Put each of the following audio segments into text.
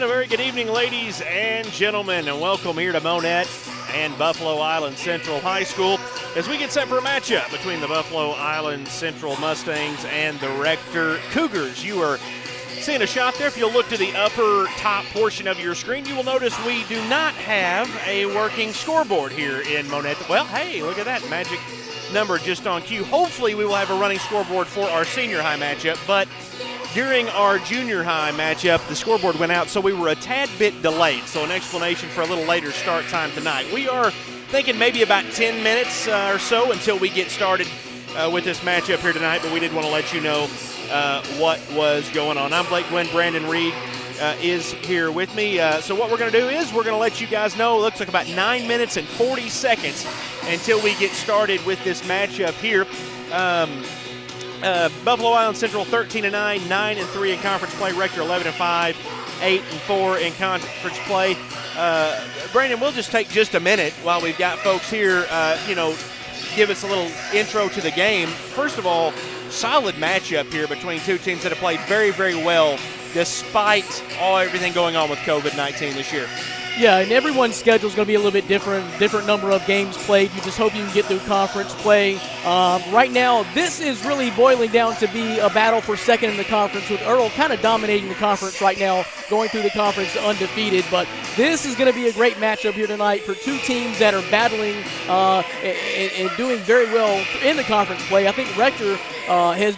And a very good evening, ladies and gentlemen, and welcome here to Monette and Buffalo Island Central High School as we get set for a matchup between the Buffalo Island Central Mustangs and the Rector Cougars. You are seeing a shot there. If you'll look to the upper top portion of your screen, you will notice we do not have a working scoreboard here in Monette. Well, hey, look at that magic number just on cue. Hopefully we will have a running scoreboard for our senior high matchup, but during our junior high matchup, the scoreboard went out, so we were a tad bit delayed. So an explanation for a little later start time tonight. We are thinking maybe about 10 minutes or so until we get started with this matchup here tonight, but we did want to let you know what was going on. I'm Blake Gwynn. Brandon Reed is here with me. So what we're going to do is we're going to let you guys know it looks like about 9 minutes and 40 seconds until we get started with this matchup here. Buffalo Island Central 13-9, 9-3 in conference play. Rector 11-5, 8-4 in conference play. Brandon, we'll just take just a minute while we've got folks here, give us a little intro to the game. First of all, solid matchup here between two teams that have played very, very well despite everything going on with COVID-19 this year. Yeah, and everyone's schedule is going to be a little bit different number of games played. You just hope you can get through conference play. Right now, this is really boiling down to be a battle for second in the conference, with Earl kind of dominating the conference right now, going through the conference undefeated. But this is going to be a great matchup here tonight for two teams that are battling and doing very well in the conference play. I think Rector has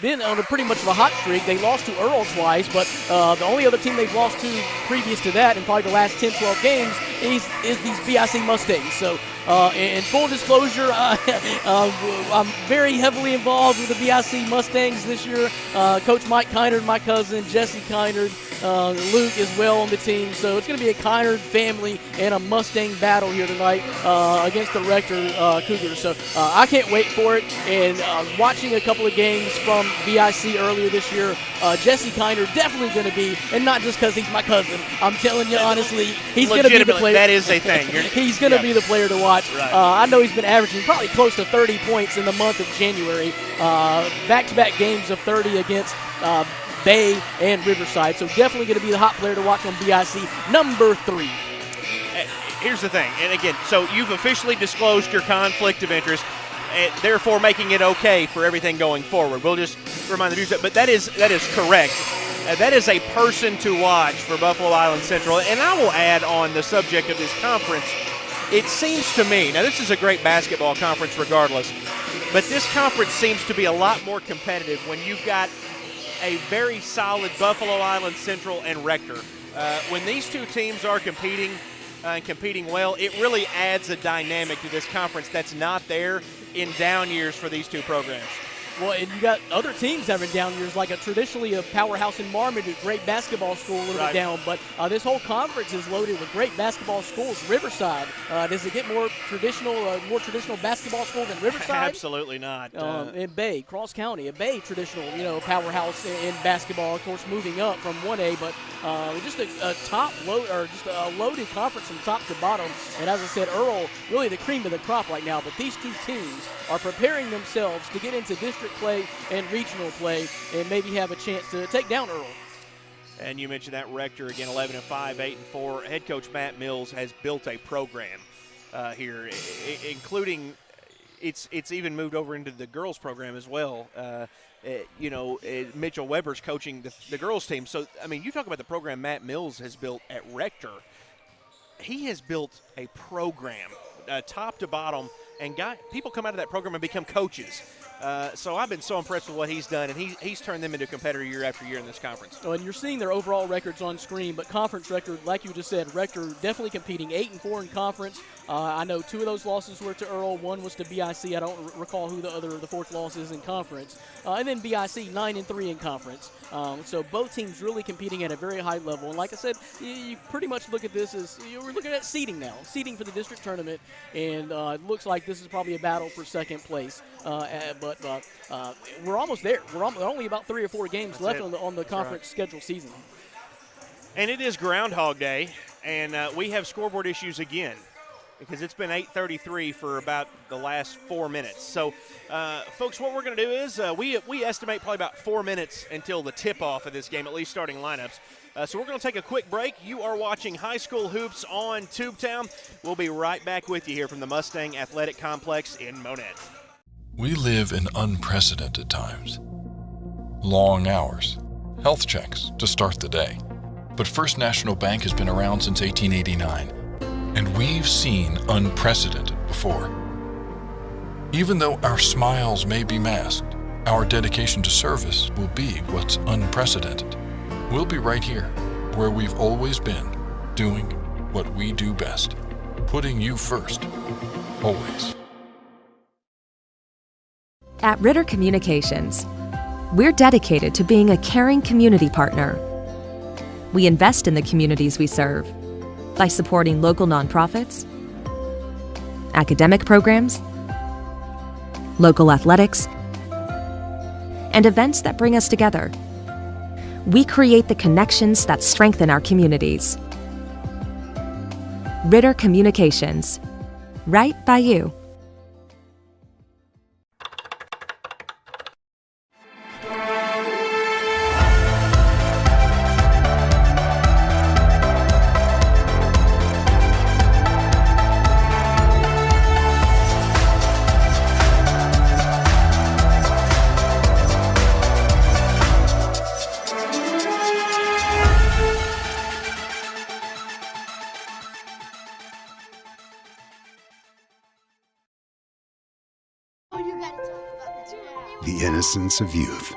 been on pretty much of a hot streak. They lost to Earl twice, but the only other team they've lost to previous to that in probably the last 10, 12 games is these BIC Mustangs. So in full disclosure, I'm very heavily involved with the BIC Mustangs this year. Coach Mike Kynard, my cousin, Jesse Kynard, Luke as well on the team. So it's going to be a Kynard family and a Mustang battle here tonight against the Rector Cougars. So I can't wait for it. And watching a couple of games from BIC earlier this year, Jesse Kynard definitely going to be, and not just because he's my cousin, I'm telling you honestly, he's going to be the player. That is a thing. He's going to be the player to watch. Right. I know he's been averaging probably close to 30 points in the month of January. Back-to-back games of 30 against Bay and Riverside. So definitely going to be the hot player to watch on BIC, number 3. Here's the thing, and again, so you've officially disclosed your conflict of interest, therefore making it okay for everything going forward. We'll just remind the viewers that, but that is correct. That is a person to watch for Buffalo Island Central. And I will add on the subject of this conference, it seems to me, now this is a great basketball conference regardless, but this conference seems to be a lot more competitive when you've got a very solid Buffalo Island Central and Rector. When these two teams are competing and competing well, it really adds a dynamic to this conference that's not there in down years for these two programs. Well, and you got other teams having down years, like traditionally a powerhouse in Marmaduke, great basketball school, a little bit down. But this whole conference is loaded with great basketball schools. Riverside, does it get more traditional basketball school than Riverside? Absolutely not. And Bay, Cross County, a Bay traditional, powerhouse in basketball. Of course, moving up from 1A, but just a loaded conference from top to bottom. And as I said, Earl, really the cream of the crop right now. But these two teams are preparing themselves to get into district play and regional play and maybe have a chance to take down Earl. And you mentioned that Rector, again, 11-5, 8-4. Head coach Matt Mills has built a program here, including it's even moved over into the girls program as well. Mitchell Weber's coaching the girls team. So, I mean, you talk about the program Matt Mills has built at Rector. He has built a program top to bottom, and people come out of that program and become coaches. So I've been so impressed with what he's done, and he's turned them into a competitor year after year in this conference. Oh, and you're seeing their overall records on screen, but conference record, like you just said, Rector definitely competing 8-4 in conference. I know 2 of those losses were to Earl. 1 was to BIC. I don't recall who the fourth loss is in conference. And then BIC 9-3 in conference. So both teams really competing at a very high level. And like I said, you pretty much look at this as we're looking at seeding now, seeding for the district tournament, and it looks like this is probably a battle for second place. But we're almost there. We're only about 3 or 4 games left on the conference schedule season. And it is Groundhog Day, and we have scoreboard issues again. because it's been 8:33 for about the last 4 minutes. So, folks, what we're going to do is we estimate probably about 4 minutes until the tip-off of this game, at least starting lineups. So we're going to take a quick break. You are watching High School Hoops on Tubetown. We'll be right back with you here from the Mustang Athletic Complex in Monette. We live in unprecedented times. Long hours, health checks to start the day. But First National Bank has been around since 1889, and we've seen unprecedented before. Even though our smiles may be masked, our dedication to service will be what's unprecedented. We'll be right here, where we've always been, doing what we do best, putting you first, always. At Ritter Communications, we're dedicated to being a caring community partner. We invest in the communities we serve by supporting local nonprofits, academic programs, local athletics, and events that bring us together. We create the connections that strengthen our communities. Ritter Communications, right by you. The innocence of youth.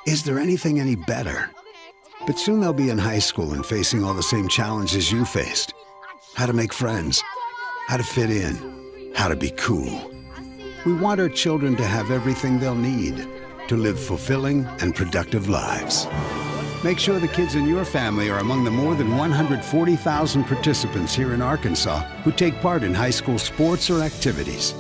Is there anything any better? But soon they'll be in high school and facing all the same challenges you faced. How to make friends, how to fit in, how to be cool. We want our children to have everything they'll need to live fulfilling and productive lives. Make sure the kids in your family are among the more than 140,000 participants here in Arkansas who take part in high school sports or activities.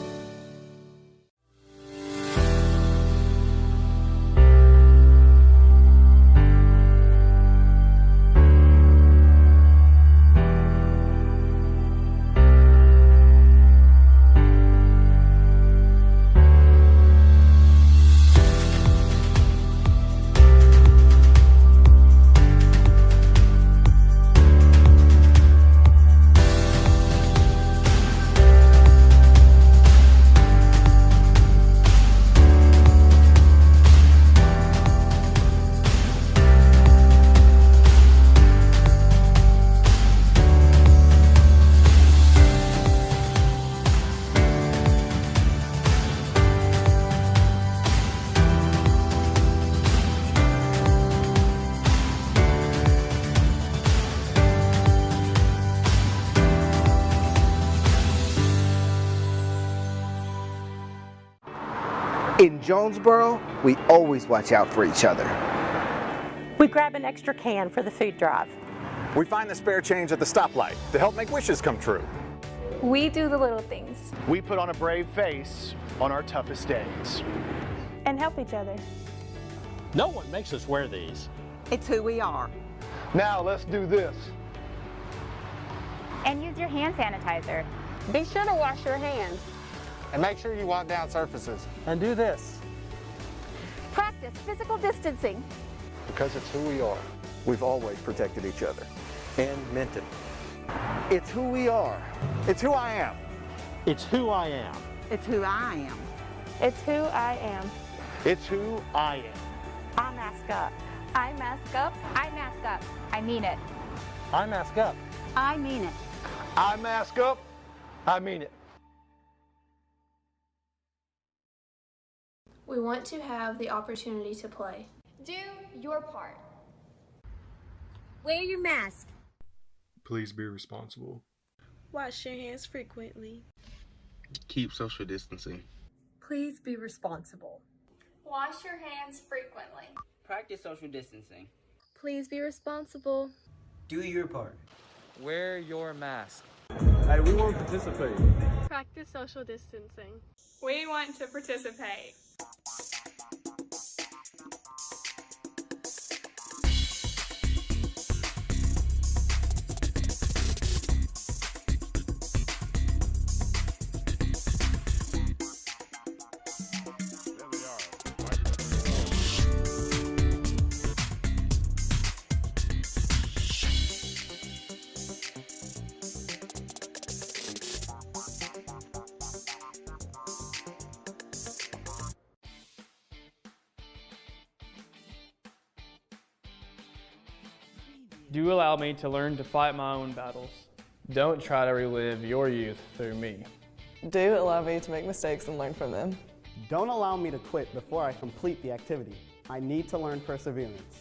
In Jonesboro, we always watch out for each other. We grab an extra can for the food drive. We find the spare change at the stoplight to help make wishes come true. We do the little things. We put on a brave face on our toughest days. And help each other. No one makes us wear these. It's who we are. Now let's do this. And use your hand sanitizer. Be sure to wash your hands. And make sure you wipe down surfaces. And do this. Practice physical distancing. Because it's who we are. We've always protected each other. And meant it. It's who we are. It's who I am. It's who I am. It's who I am. It's who I am. It's who I am. I mask up. I mask up. I mask up. I mean it. I mask up. I mean it. I mask up. I mean it. We want to have the opportunity to play. Do your part. Wear your mask. Please be responsible. Wash your hands frequently. Keep social distancing. Please be responsible. Wash your hands frequently. Practice social distancing. Please be responsible. Do your part. Wear your mask. Hey, we want to participate. Practice social distancing. We want to participate. Do allow me to learn to fight my own battles. Don't try to relive your youth through me. Do allow me to make mistakes and learn from them. Don't allow me to quit before I complete the activity. I need to learn perseverance.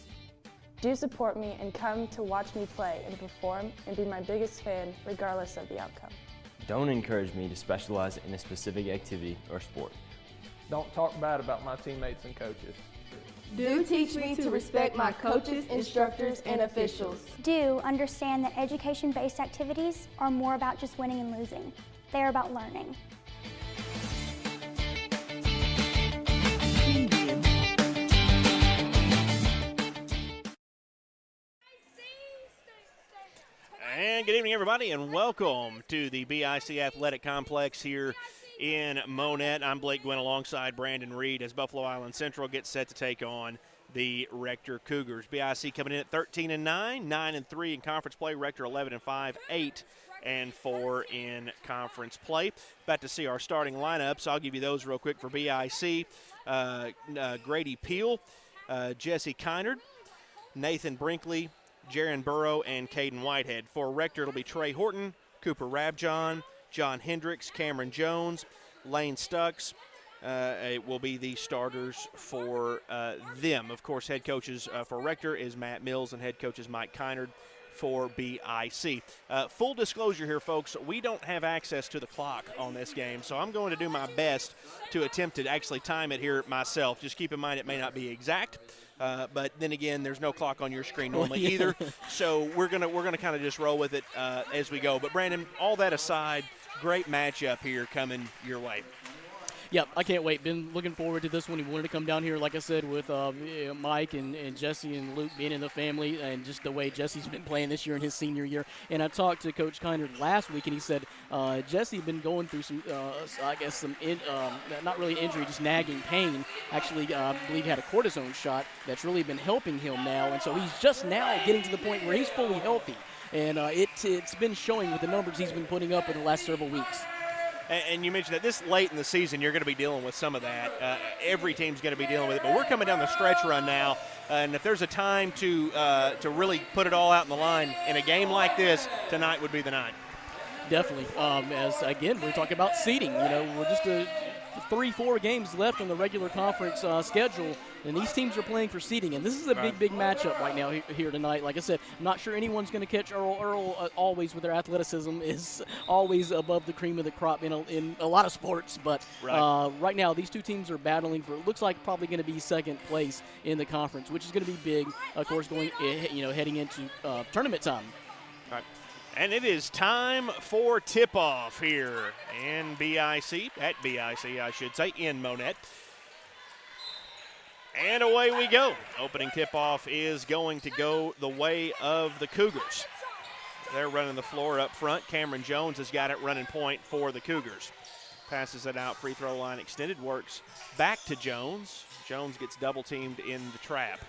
Do support me and come to watch me play and perform and be my biggest fan regardless of the outcome. Don't encourage me to specialize in a specific activity or sport. Don't talk bad about my teammates and coaches. Do teach me to respect my coaches, instructors, and officials. Do understand that education-based activities are more about just winning and losing. They are about learning. And good evening, everybody, and welcome to the BIC Athletic Complex here in Monette. I'm Blake Gwynn alongside Brandon Reed as Buffalo Island Central gets set to take on the Rector Cougars. BIC coming in at 13-9, 9-3 in conference play. Rector 11-5, 8-4 in conference play. About to see our starting lineups. I'll give you those real quick for BIC. Grady Peel, Jesse Kynard, Nathan Brinkley, Jaron Burrow, and Caden Whitehead. For Rector, it'll be Trey Horton, Cooper Rabjohn, John Hendricks, Cameron Jones, Lane Stucks. It will be the starters for them. Of course, head coaches for Rector is Matt Mills, and head coach is Mike Kynard for BIC. Full disclosure here, folks, we don't have access to the clock on this game, so I'm going to do my best to attempt to actually time it here myself. Just keep in mind it may not be exact. But then again, there's no clock on your screen normally either, so we're gonna kind of just roll with it as we go. But Brandon, all that aside, great matchup here coming your way. Yep, I can't wait. Been looking forward to this one. He wanted to come down here, like I said, with Mike and Jesse and Luke being in the family, and just the way Jesse's been playing this year in his senior year. And I talked to Coach Kynard last week, and he said Jesse had been going through some, not really injury, just nagging pain. Actually, I believe he had a cortisone shot that's really been helping him now, and so he's just now getting to the point where he's fully healthy. And it's been showing with the numbers he's been putting up in the last several weeks. And you mentioned that this late in the season, you're going to be dealing with some of that. Every team's going to be dealing with it. But we're coming down the stretch run now, and if there's a time to really put it all out in the line in a game like this, tonight would be the night. Definitely. As, again, we're talking about seeding. We're just 3-4 games left on the regular conference schedule, and these teams are playing for seeding. And this is a big matchup right now here tonight. Like I said, I'm not sure anyone's going to catch Earl. Earl always, with their athleticism, is always above the cream of the crop in a lot of sports. But right now, these two teams are battling for, it looks like, probably going to be second place in the conference, which is going to be big, of course, heading into tournament time. All right. And it is time for tip-off here in BIC, I should say, in Monette. And away we go. Opening tip-off is going to go the way of the Cougars. They're running the floor up front. Cameron Jones has got it running point for the Cougars. Passes it out, free throw line extended, works back to Jones. Jones gets double-teamed in the trap.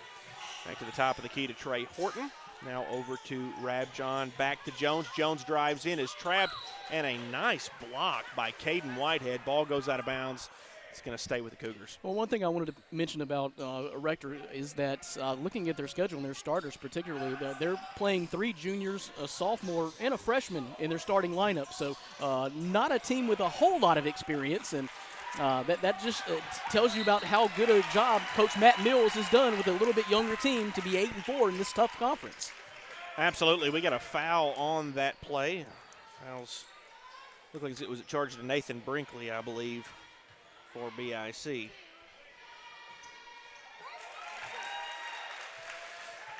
Back to the top of the key to Trey Horton. Now over to Rabjohn, back to Jones. Jones drives in, is trapped, and a nice block by Caden Whitehead. Ball goes out of bounds. It's going to stay with the Cougars. Well, one thing I wanted to mention about Rector is that looking at their schedule and their starters particularly, they're playing 3 juniors, a sophomore, and a freshman in their starting lineup. So not a team with a whole lot of experience, and that just tells you about how good a job Coach Matt Mills has done with a little bit younger team to be 8-4 in this tough conference. Absolutely. We got a foul on that play. Fouls look like it was charged to Nathan Brinkley, I believe, for BIC.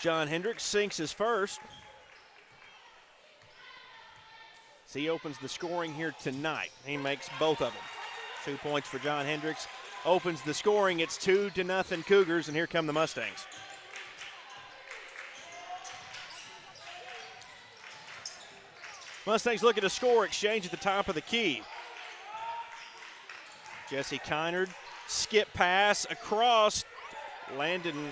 John Hendricks sinks his first. So he opens the scoring here tonight. He makes both of them. 2 points for John Hendricks. Opens the scoring. It's 2-0 Cougars, and here come the Mustangs. Mustangs looking to score. Exchange at the top of the key. Jesse Kynard, skip pass across. Landon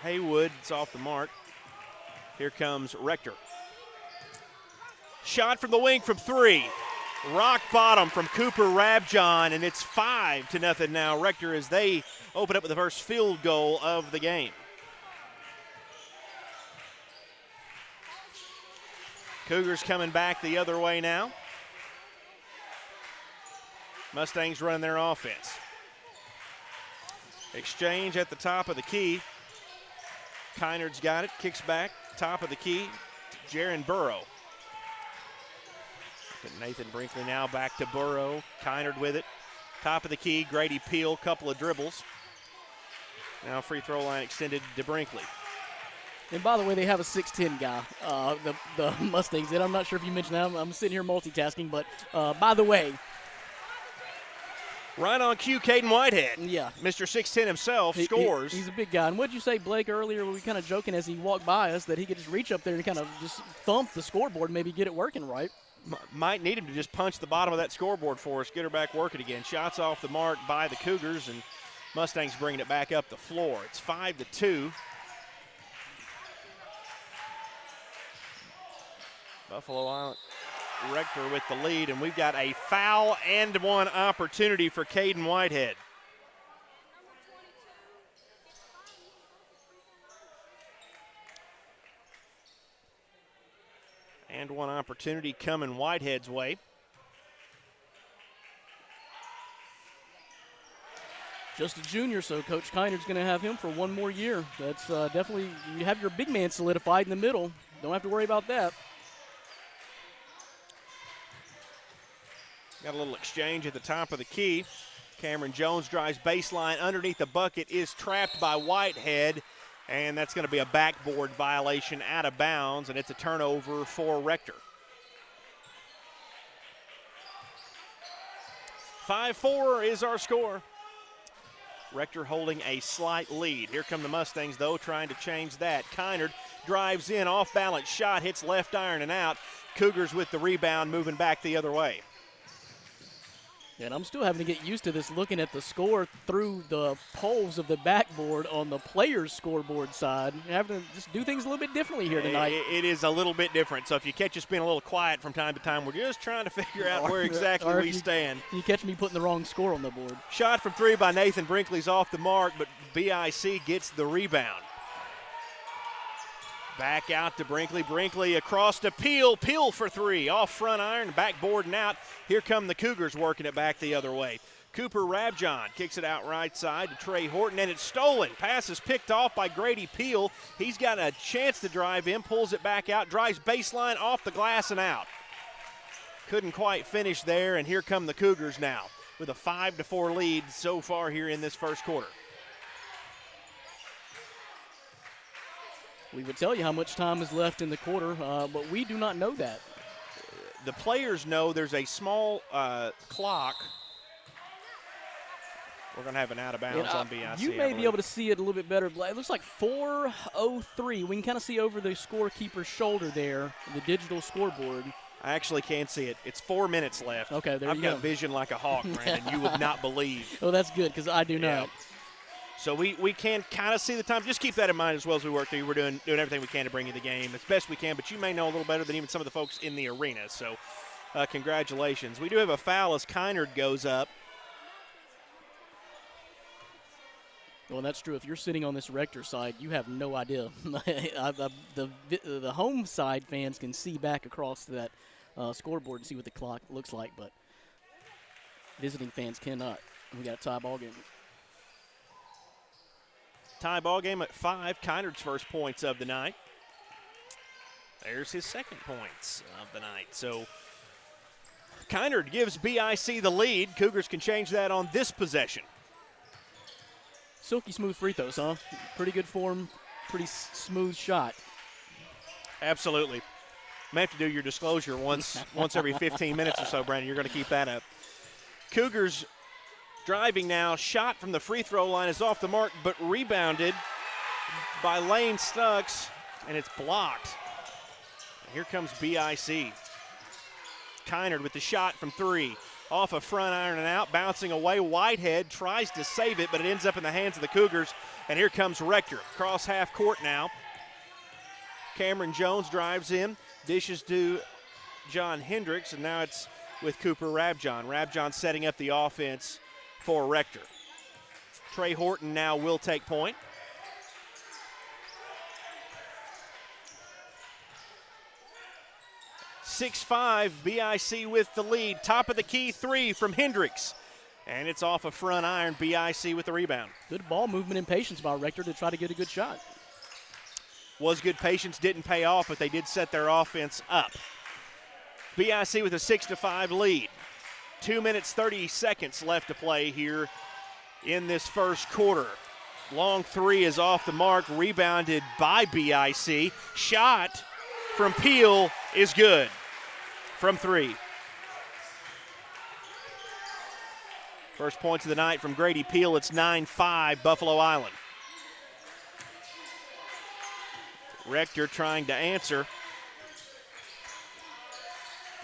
Haywood, it's off the mark. Here comes Rector. Shot from the wing from 3. Rock bottom from Cooper Rabjohn, and it's 5-0 now. Rector as they open up with the first field goal of the game. Cougars coming back the other way now. Mustangs running their offense. Exchange at the top of the key. Kynard's got it, kicks back, top of the key, Jaron Burrow. Nathan Brinkley now back to Burrow. Kynard with it. Top of the key, Grady Peel, couple of dribbles. Now free throw line extended to Brinkley. And by the way, they have a 6'10 guy, the Mustangs did. I'm not sure if you mentioned that. I'm sitting here multitasking, but by the way. Right on cue, Caden Whitehead. Yeah. Mr. 6'10 himself scores. He's a big guy. And what did you say, Blake, earlier? We were kind of joking as he walked by us that he could just reach up there and kind of just thump the scoreboard, maybe get it working right. Might need him to just punch the bottom of that scoreboard for us, get her back working again. Shots off the mark by the Cougars, and Mustangs bringing it back up the floor. It's 5-2. Buffalo Island Rector with the lead, and we've got a foul and one opportunity for Caden Whitehead. And one opportunity coming Whitehead's way. Just a junior, so Coach Kynard's going to have him for one more year. That's definitely, you have your big man solidified in the middle. Don't have to worry about that. Got a little exchange at the top of the key. Cameron Jones drives baseline underneath the bucket, is trapped by Whitehead, and that's going to be a backboard violation out of bounds, and it's a turnover for Rector. 5-4 is our score. Rector holding a slight lead. Here come the Mustangs, though, trying to change that. Kynard drives in, off-balance shot, hits left iron and out. Cougars with the rebound, moving back the other way. And I'm still having to get used to this, looking at the score through the poles of the backboard on the players' scoreboard side. Having to just do things a little bit differently here tonight. It is a little bit different. So if you catch us being a little quiet from time to time, we're just trying to figure out where exactly we stand. You catch me putting the wrong score on the board. Shot from three by Nathan Brinkley's off the mark, but BIC gets the rebound. Back out to Brinkley. Brinkley across to Peel. Peel for three. Off front iron, backboard and out. Here come the Cougars working it back the other way. Cooper Rabjohn kicks it out right side to Trey Horton, and it's stolen. Pass is picked off by Grady Peel. He's got a chance to drive in, pulls it back out, drives baseline off the glass and out. Couldn't quite finish there, and here come the Cougars now with a 5-4 lead so far here in this first quarter. We would tell you how much time is left in the quarter, but we do not know that. The players know there's a small clock. We're going to have an out of bounds on BIC. You may be able to see it a little bit better. It looks like 4:03. We can kind of see over the scorekeeper's shoulder there, the digital scoreboard. I actually can't see it. It's 4 minutes left. Okay, there you go. I've got vision like a hawk, Brandon. You would not believe. Oh, that's good because I do not. So we can kind of see the time. Just keep that in mind as well as we work through. We're doing everything we can to bring you the game as best we can, but you may know a little better than even some of the folks in the arena. So congratulations. We do have a foul as Kynard goes up. Well, that's true. If you're sitting on this Rector side, you have no idea. The home side fans can see back across to that scoreboard and see what the clock looks like, but visiting fans cannot. We got a tie ball game. Tie ball game at 5. Kynard's first points of the night. There's his second points of the night. So Kynard gives BIC the lead. Cougars can change that on this possession. Silky smooth free throws, huh? Pretty good form, pretty smooth shot. Absolutely. May have to do your disclosure once every 15 minutes or so, Brandon. You're going to keep that up. Cougars driving now. Shot from the free throw line is off the mark, but rebounded by Lane Stucks, and it's blocked. Here comes BIC. Kynard with the shot from three. Off a front iron and out, bouncing away. Whitehead tries to save it, but it ends up in the hands of the Cougars. And here comes Rector. Cross half court now. Cameron Jones drives in, dishes to John Hendricks, and now it's with Cooper Rabjohn. Rabjohn setting up the offense for Rector. Trey Horton now will take point. 6-5, BIC with the lead. Top of the key three from Hendricks. And it's off a front iron, BIC with the rebound. Good ball movement and patience by Rector to try to get a good shot. Was good patience, didn't pay off, but they did set their offense up. BIC with a 6-5 lead. 2 minutes, 30 seconds left to play here in this first quarter. Long three is off the mark, rebounded by BIC. Shot from Peel is good from three. First points of the night from Grady Peel. It's 9-5 Buffalo Island. Rector trying to answer.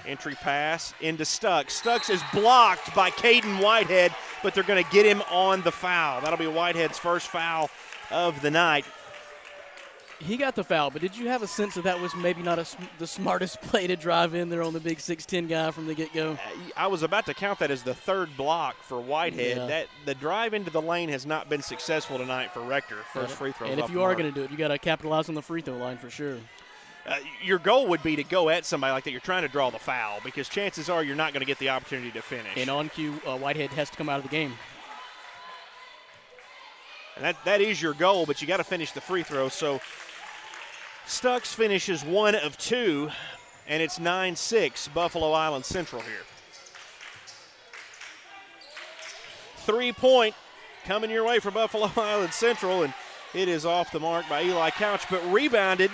Entry pass into Stucks. Stucks is blocked by Caden Whitehead, but they're going to get him on the foul. That'll be Whitehead's first foul of the night. He got the foul, but did you have a sense that was maybe not the smartest play to drive in there on the big 6'10" guy from the get-go? I was about to count that as the third block for Whitehead. Yeah. That the drive into the lane has not been successful tonight for Rector. First free throw. And if you are going to do it, you got to capitalize on the free throw line for sure. Your goal would be to go at somebody like that. You're trying to draw the foul because chances are you're not going to get the opportunity to finish. And on cue, Whitehead has to come out of the game. And that is your goal, but you got to finish the free throw. So Stucks finishes 1 of 2, and it's 9-6 Buffalo Island Central here. 3-point coming your way for Buffalo Island Central, and it is off the mark by Eli Couch, but rebounded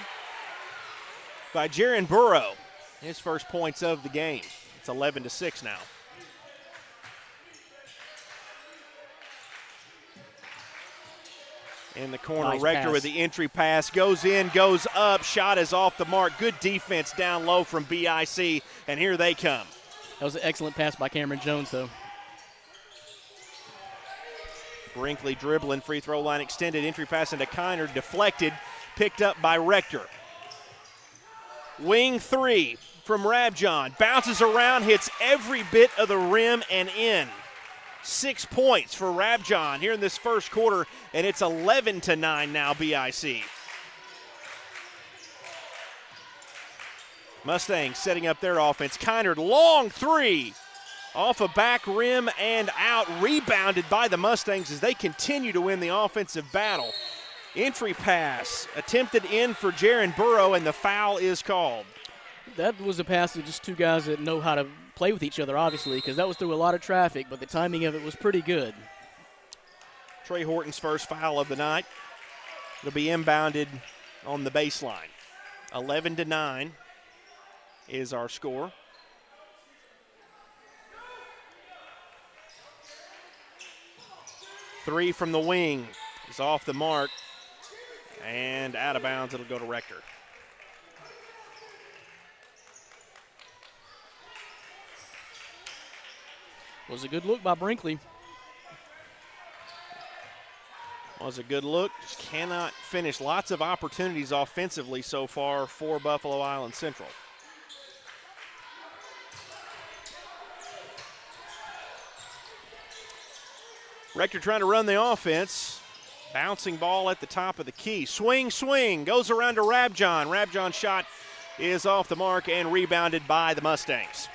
by Jaron Burrow. His first points of the game. It's 11-6 now. In the corner, nice Rector pass. with the entry pass. Goes in, goes up. Shot is off the mark. Good defense down low from BIC, and here they come. That was an excellent pass by Cameron Jones, though. Brinkley dribbling, free throw line extended. Entry pass into Kiner, deflected, picked up by Rector. Wing three from Rabjohn. Bounces around, hits every bit of the rim and in. 6 points for Rabjohn here in this first quarter, and it's 11-9 now, BIC. Mustangs setting up their offense. Kiner, long three. Off a back rim and out. Rebounded by the Mustangs as they continue to win the offensive battle. Entry pass attempted in for Jaron Burrow, and the foul is called. That was a pass to just two guys that know how to play with each other, obviously, because that was through a lot of traffic, but the timing of it was pretty good. Trey Horton's first foul of the night. It'll be inbounded on the baseline. 11-9 is our score. Three from the wing is off the mark and out of bounds. It'll go to Rector. Was a good look by Brinkley. Was a good look. Just cannot finish. Lots of opportunities offensively so far for Buffalo Island Central. Rector trying to run the offense. Bouncing ball at the top of the key. Swing, swing. Goes around to Rabjohn. Rabjohn's shot is off the mark and rebounded by the Mustangs.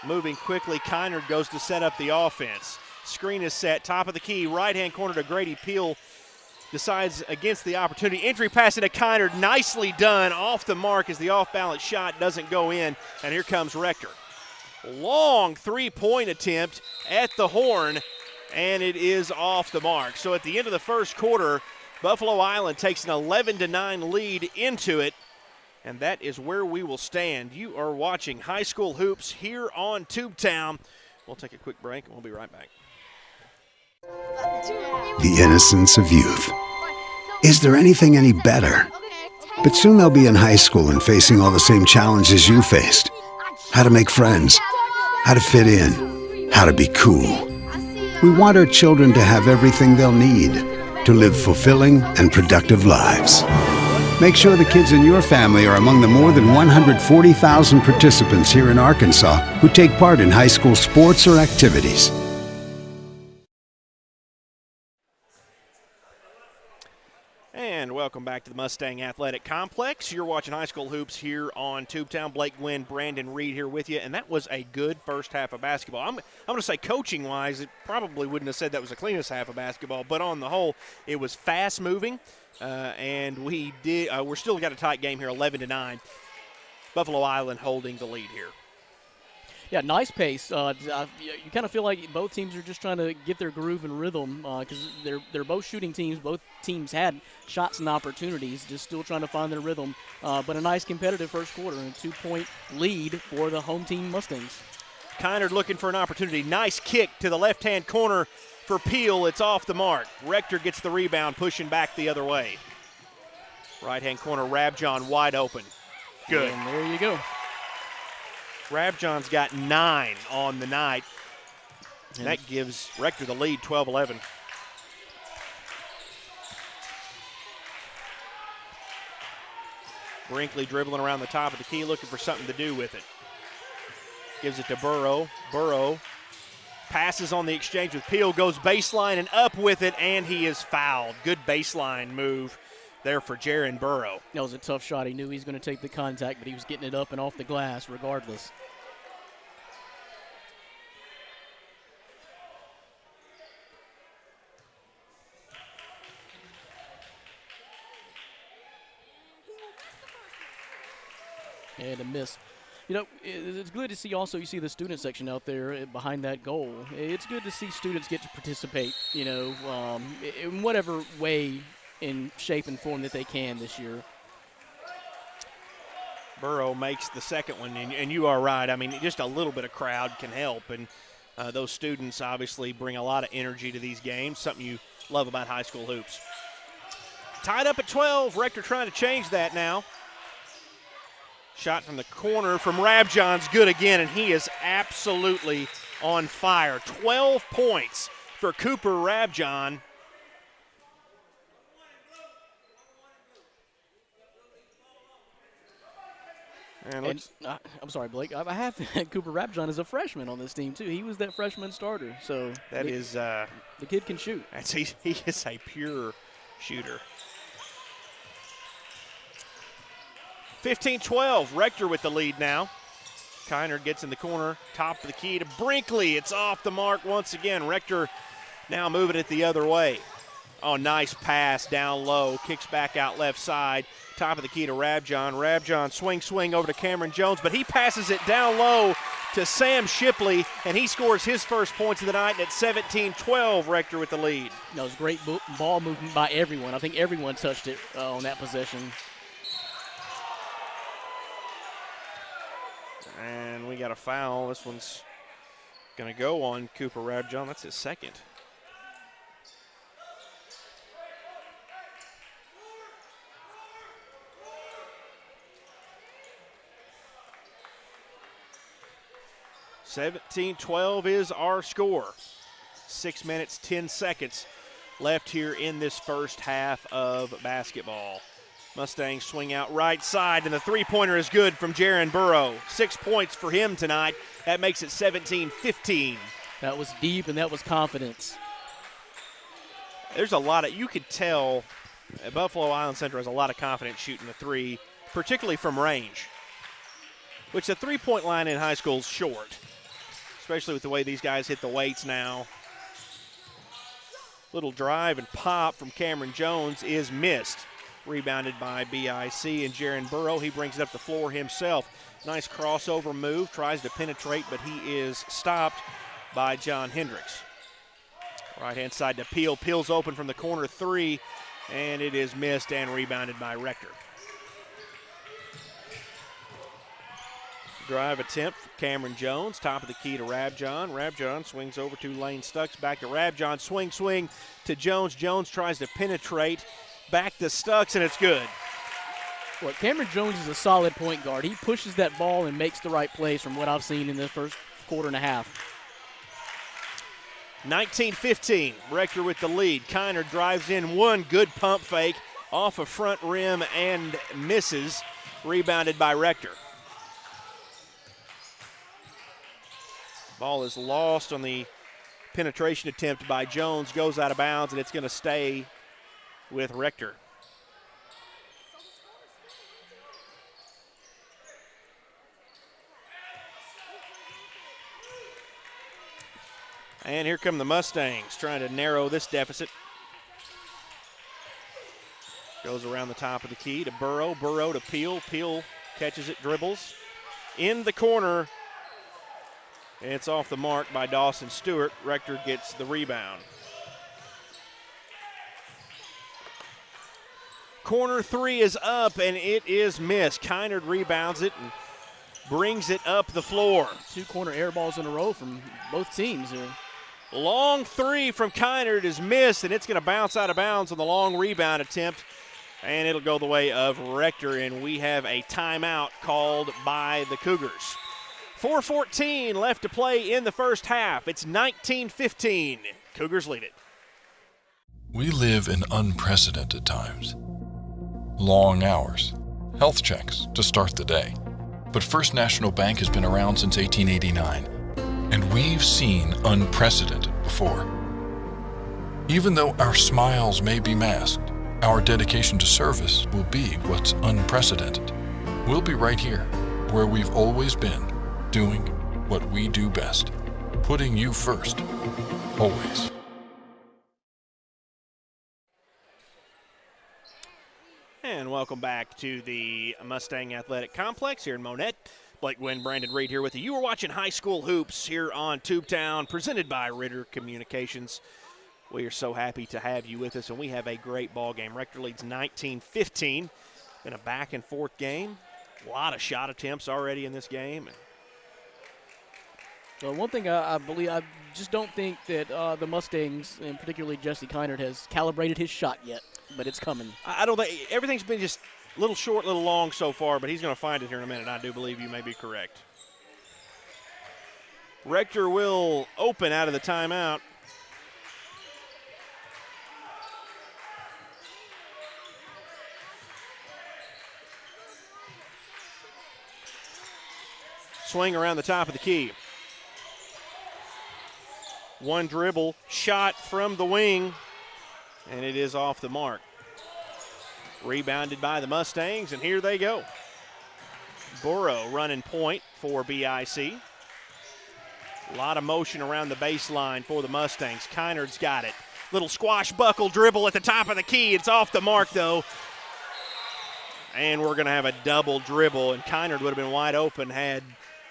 Moving quickly, Kiner goes to set up the offense. Screen is set, top of the key, right-hand corner to Grady Peel. Decides against the opportunity. Entry pass into Kiner, nicely done, off the mark as the off-balance shot doesn't go in, and here comes Rector. Long three-point attempt at the horn, and it is off the mark. So at the end of the first quarter, Buffalo Island takes an 11-9 lead into it. And that is where we will stand. You are watching high school hoops here on Tubetown. We'll take a quick break, and we'll be right back. The innocence of youth. Is there anything any better? But soon they'll be in high school and facing all the same challenges you faced. How to make friends, how to fit in, how to be cool. We want our children to have everything they'll need to live fulfilling and productive lives. Make sure the kids in your family are among the more than 140,000 participants here in Arkansas who take part in high school sports or activities. And welcome back to the Mustang Athletic Complex. You're watching high school hoops here on Tubetown. Blake Gwynn, Brandon Reed here with you, and that was a good first half of basketball. I'm going to say coaching-wise, it probably wouldn't have said that was the cleanest half of basketball, but on the whole, it was fast-moving, and we're still got a tight game here, 11-9. Buffalo Island holding the lead here. Yeah, nice pace. You kind of feel like both teams are just trying to get their groove and rhythm because they're both shooting teams. Both teams had shots and opportunities, just still trying to find their rhythm. But a nice competitive first quarter and a 2-point lead for the home team Mustangs. Kynard looking for an opportunity. Nice kick to the left-hand corner for Peel. It's off the mark. Rector gets the rebound, pushing back the other way. Right-hand corner, Rabjohn wide open. Good. And there you go. Rabjohn's got 9 on the night. And that gives Rector the lead, 12-11. Brinkley dribbling around the top of the key, looking for something to do with it. Gives it to Burrow. Burrow passes on the exchange with Peel, goes baseline and up with it, and he is fouled. Good baseline move there for Jaron Burrow. That was a tough shot. He knew he was going to take the contact, but he was getting it up and off the glass regardless. And a miss. You know, it's good to see also, you see the student section out there behind that goal. It's good to see students get to participate, you know, in whatever way, in shape and form that they can this year. Burrow makes the second one, and you are right. I mean, just a little bit of crowd can help, and those students obviously bring a lot of energy to these games, something you love about high school hoops. Tied up at 12. Rector trying to change that now. Shot from the corner from Rabjohn's good again, and he is absolutely on fire. 12 points for Cooper Rabjohn. And I'm sorry, Blake. I have Cooper Rabjohn as a freshman on this team too. He was that freshman starter, so that is the kid can shoot. He is a pure shooter. 15-12. Rector with the lead now. Kynard gets in the corner, top of the key to Brinkley. It's off the mark once again. Rector now moving it the other way. Oh, nice pass down low. Kicks back out left side. Top of the key to Rabjohn. Rabjohn swing over to Cameron Jones, but he passes it down low to Sam Shipley, and he scores his first points of the night. And at 17-12, Rector with the lead. That was great ball movement by everyone. I think everyone touched it on that possession. And we got a foul. This one's going to go on Cooper Rabjohn. That's his second. (17-12) is our score. 6 minutes, 10 seconds left here in this first half of basketball. Mustangs swing out right side, and the three-pointer is good from Jaron Burrow. 6 points for him tonight. That makes it 17-15. That was deep, and that was confidence. There's a lot of, you could tell Buffalo Island Central has a lot of confidence shooting the three, particularly from range, which the three-point line in high school is short, especially with the way these guys hit the weights now. Little drive and pop from Cameron Jones is missed. Rebounded by BIC and Jaron Burrow. He brings it up the floor himself. Nice crossover move. Tries to penetrate, but he is stopped by John Hendricks. Right-hand side to Peel. Peel's open from the corner three, and it is missed and rebounded by Rector. Drive attempt for Cameron Jones. Top of the key to Rabjohn. Rabjohn swings over to Lane Stucks. Back to Rabjohn. Swing to Jones. Jones tries to penetrate. Back to Stucks, and it's good. Well, Cameron Jones is a solid point guard. He pushes that ball and makes the right plays from what I've seen in the first quarter and a half. 19-15, Rector with the lead. Kynard drives in one good pump fake off a front rim and misses. Rebounded by Rector. Ball is lost on the penetration attempt by Jones. Goes out of bounds, and it's going to stay with Rector. And here come the Mustangs trying to narrow this deficit. Goes around the top of the key to Burrow. Burrow to Peel. Peel catches it, dribbles. In the corner. It's off the mark by Dawson Stewart. Rector gets the rebound. Corner three is up, and it is missed. Kynard rebounds it and brings it up the floor. 2 corner air balls in a row from both teams here. Long three from Kynard is missed, and it's going to bounce out of bounds on the long rebound attempt, and it'll go the way of Rector, and we have a timeout called by the Cougars. 4:14 left to play in the first half. It's 19-15. Cougars lead it. We live in unprecedented times. Long hours, health checks to start the day. But First National Bank has been around since 1889, and we've seen unprecedented before. Even though our smiles may be masked, our dedication to service will be what's unprecedented. We'll be right here, where we've always been, doing what we do best, putting you first, always. And welcome back to the Mustang Athletic Complex here in Monette. Blake Gwynn, Brandon Reed here with you. You are watching High School Hoops here on Tubetown, presented by Ritter Communications. We are so happy to have you with us, and we have a great ball game. Rector leads 19-15 in a back-and-forth game. A lot of shot attempts already in this game. Well, one thing I believe, I just don't think that the Mustangs, and particularly Jesse Kynard, has calibrated his shot yet, but it's coming. I don't think everything's been just a little short, a little long so far, but he's going to find it here in a minute. I do believe you may be correct. Rector will open out of the timeout. Swing around the top of the key. One dribble, shot from the wing, and it is off the mark. Rebounded by the Mustangs, and here they go. Burrow running point for BIC. A lot of motion around the baseline for the Mustangs. Kynard's got it. Little squash buckle dribble at the top of the key. It's off the mark, though. And we're going to have a double dribble, and Kynard would have been wide open had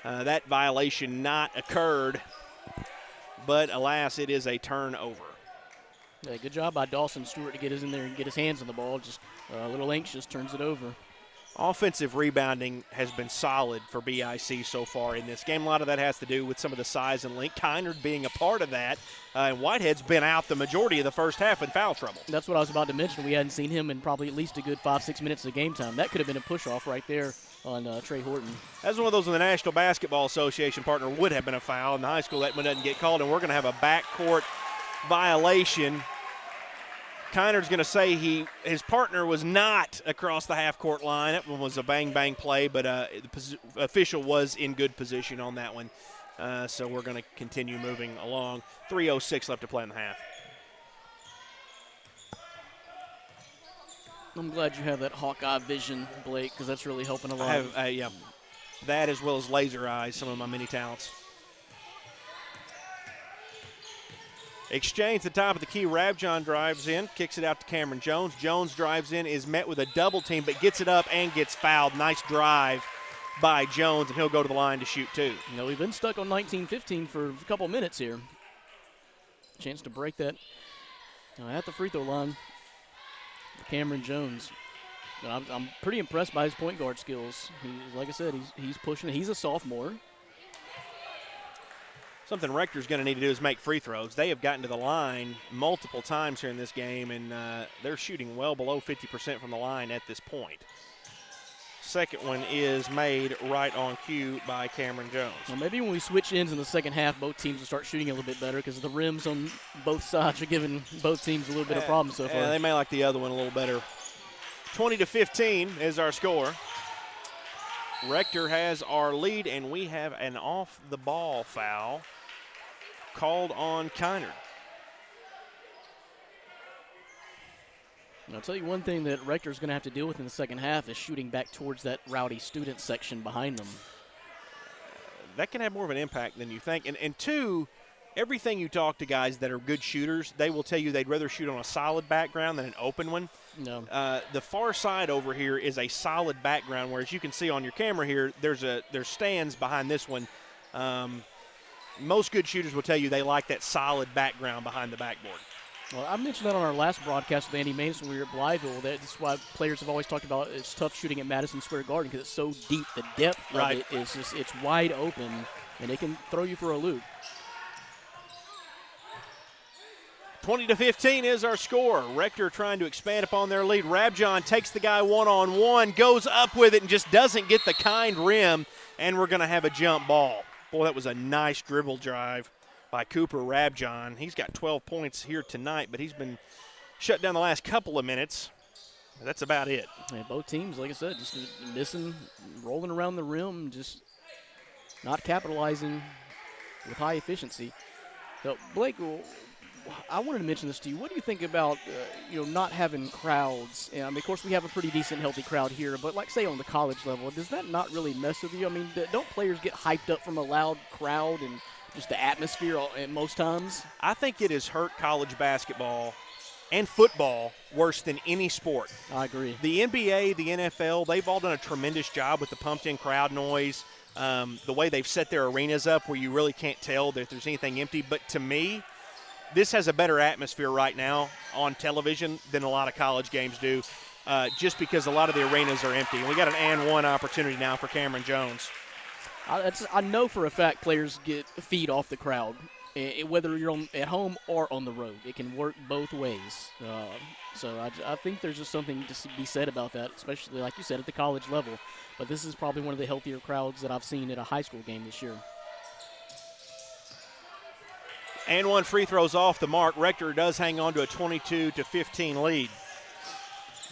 that violation not occurred. But alas, it is a turnover. Yeah, good job by Dawson Stewart to get us in there and get his hands on the ball. Just a little anxious, turns it over. Offensive rebounding has been solid for BIC so far in this game. A lot of that has to do with some of the size and length. Kynard being a part of that. And Whitehead's been out the majority of the first half in foul trouble. That's what I was about to mention. We hadn't seen him in probably at least a good 5-6 minutes of game time. That could have been a push-off right there on Trey Horton. That's one of those in the National Basketball Association partner would have been a foul. In the high school, that one doesn't get called, and we're going to have a backcourt violation. Kynard's going to say his partner was not across the half-court line. That one was a bang-bang play, but the official was in good position on that one. So we're going to continue moving along. 3:06 left to play in the half. I'm glad you have that Hawkeye vision, Blake, because that's really helping a lot. I have, that as well as laser eyes, some of my many talents. Exchange the top of the key. Rabjohn drives in, kicks it out to Cameron Jones. Jones drives in, is met with a double team, but gets it up and gets fouled. Nice drive by Jones, and he'll go to the line to shoot two. You know, we've been stuck on 19-15 for a couple minutes here. Chance to break that at the free throw line. Cameron Jones. I'm pretty impressed by his point guard skills. Like I said, he's pushing. He's a sophomore. Something Rector's going to need to do is make free throws. They have gotten to the line multiple times here in this game, and they're shooting well below 50% from the line at this point. Second one is made right on cue by Cameron Jones. Well, maybe when we switch ends in the second half, both teams will start shooting a little bit better because the rims on both sides are giving both teams a little bit of problems so far. Yeah, they may like the other one a little better. 20-15 is our score. Rector has our lead, and we have an off-the-ball foul called on Kynard. And I'll tell you one thing that Rector's going to have to deal with in the second half is shooting back towards that rowdy student section behind them. That can have more of an impact than you think. And two, everything you talk to guys that are good shooters, they will tell you they'd rather shoot on a solid background than an open one. No. The far side over here is a solid background, whereas you can see on your camera here, there's stands behind this one. Most good shooters will tell you they like that solid background behind the backboard. Well, I mentioned that on our last broadcast with Andy Mason when we were at Blytheville. That's why players have always talked about it's tough shooting at Madison Square Garden because it's so deep. The depth of it is just, it's wide open, and it can throw you for a loop. 20-15 is our score. Rector trying to expand upon their lead. Rabjohn takes the guy one-on-one, goes up with it, and just doesn't get the kind rim, and we're going to have a jump ball. Boy, that was a nice dribble drive by Cooper Rabjohn. He's got 12 points here tonight, but he's been shut down the last couple of minutes. That's about it. Yeah, both teams, like I said, just missing, rolling around the rim, just not capitalizing with high efficiency. So, Blake, I wanted to mention this to you. What do you think about, not having crowds? I mean, of course, we have a pretty decent, healthy crowd here, but like, say, on the college level, does that not really mess with you? I mean, don't players get hyped up from a loud crowd and just the atmosphere at most times? I think it has hurt college basketball and football worse than any sport. I agree. The NBA, the NFL, they've all done a tremendous job with the pumped-in crowd noise, the way they've set their arenas up where you really can't tell that there's anything empty. But to me, this has a better atmosphere right now on television than a lot of college games do, just because a lot of the arenas are empty. And we got an and one opportunity now for Cameron Jones. I know for a fact players feed off the crowd, whether you're at home or on the road. It can work both ways. So I think there's just something to be said about that, especially, like you said, at the college level. But this is probably one of the healthier crowds that I've seen at a high school game this year. And one free throws off the mark. Rector does hang on to a 22-15 lead.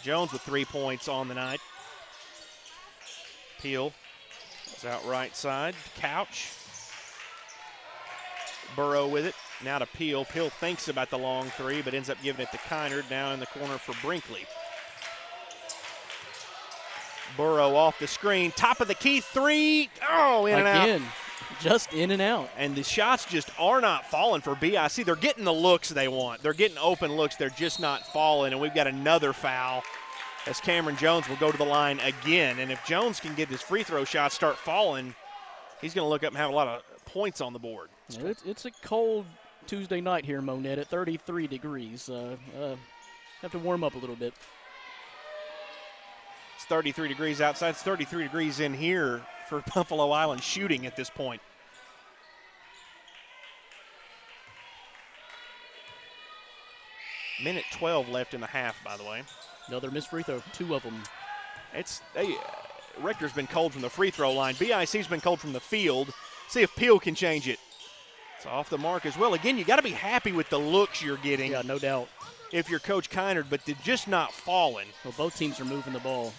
Jones with 3 points on the night. Peel is out right side. Couch. Burrow with it. Now to Peel. Peel thinks about the long three, but ends up giving it to Kynard. Now in the corner for Brinkley. Burrow off the screen. Top of the key three. Oh, in and out. Again, just in and out. And the shots just are not falling for BIC. They're getting the looks they want. They're getting open looks. They're just not falling. And we've got another foul as Cameron Jones will go to the line again. And if Jones can get his free throw shots start falling, he's going to look up and have a lot of points on the board. It's a cold Tuesday night here in Monette at 33 degrees. Have to warm up a little bit. It's 33 degrees outside. It's 33 degrees in here for Buffalo Island shooting at this point. Minute 12 left in the half, by the way. Another missed free throw, 2 of them. Rector's been cold from the free throw line. BIC's been cold from the field. See if Peel can change it. It's off the mark as well. Again, you got to be happy with the looks you're getting. Yeah, no doubt. If you're Coach Kynard, but they're just not falling. Well, both teams are moving the ball.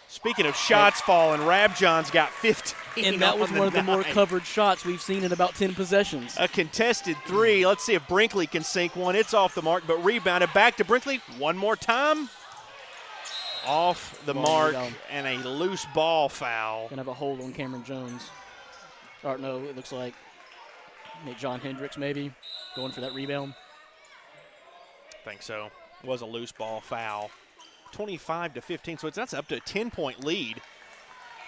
Speaking of shots falling, Rabjohn's got 15. And that was one of the more covered shots we've seen in about 10 possessions. A contested three. Let's see if Brinkley can sink one. It's off the mark, but rebounded back to Brinkley. One more time. Off the mark and a loose ball foul. Gonna have a hold on Cameron Jones. Or no, it looks like John Hendricks maybe going for that rebound. I think so. It was a loose ball foul. 25-15, so that's up to a 10-point lead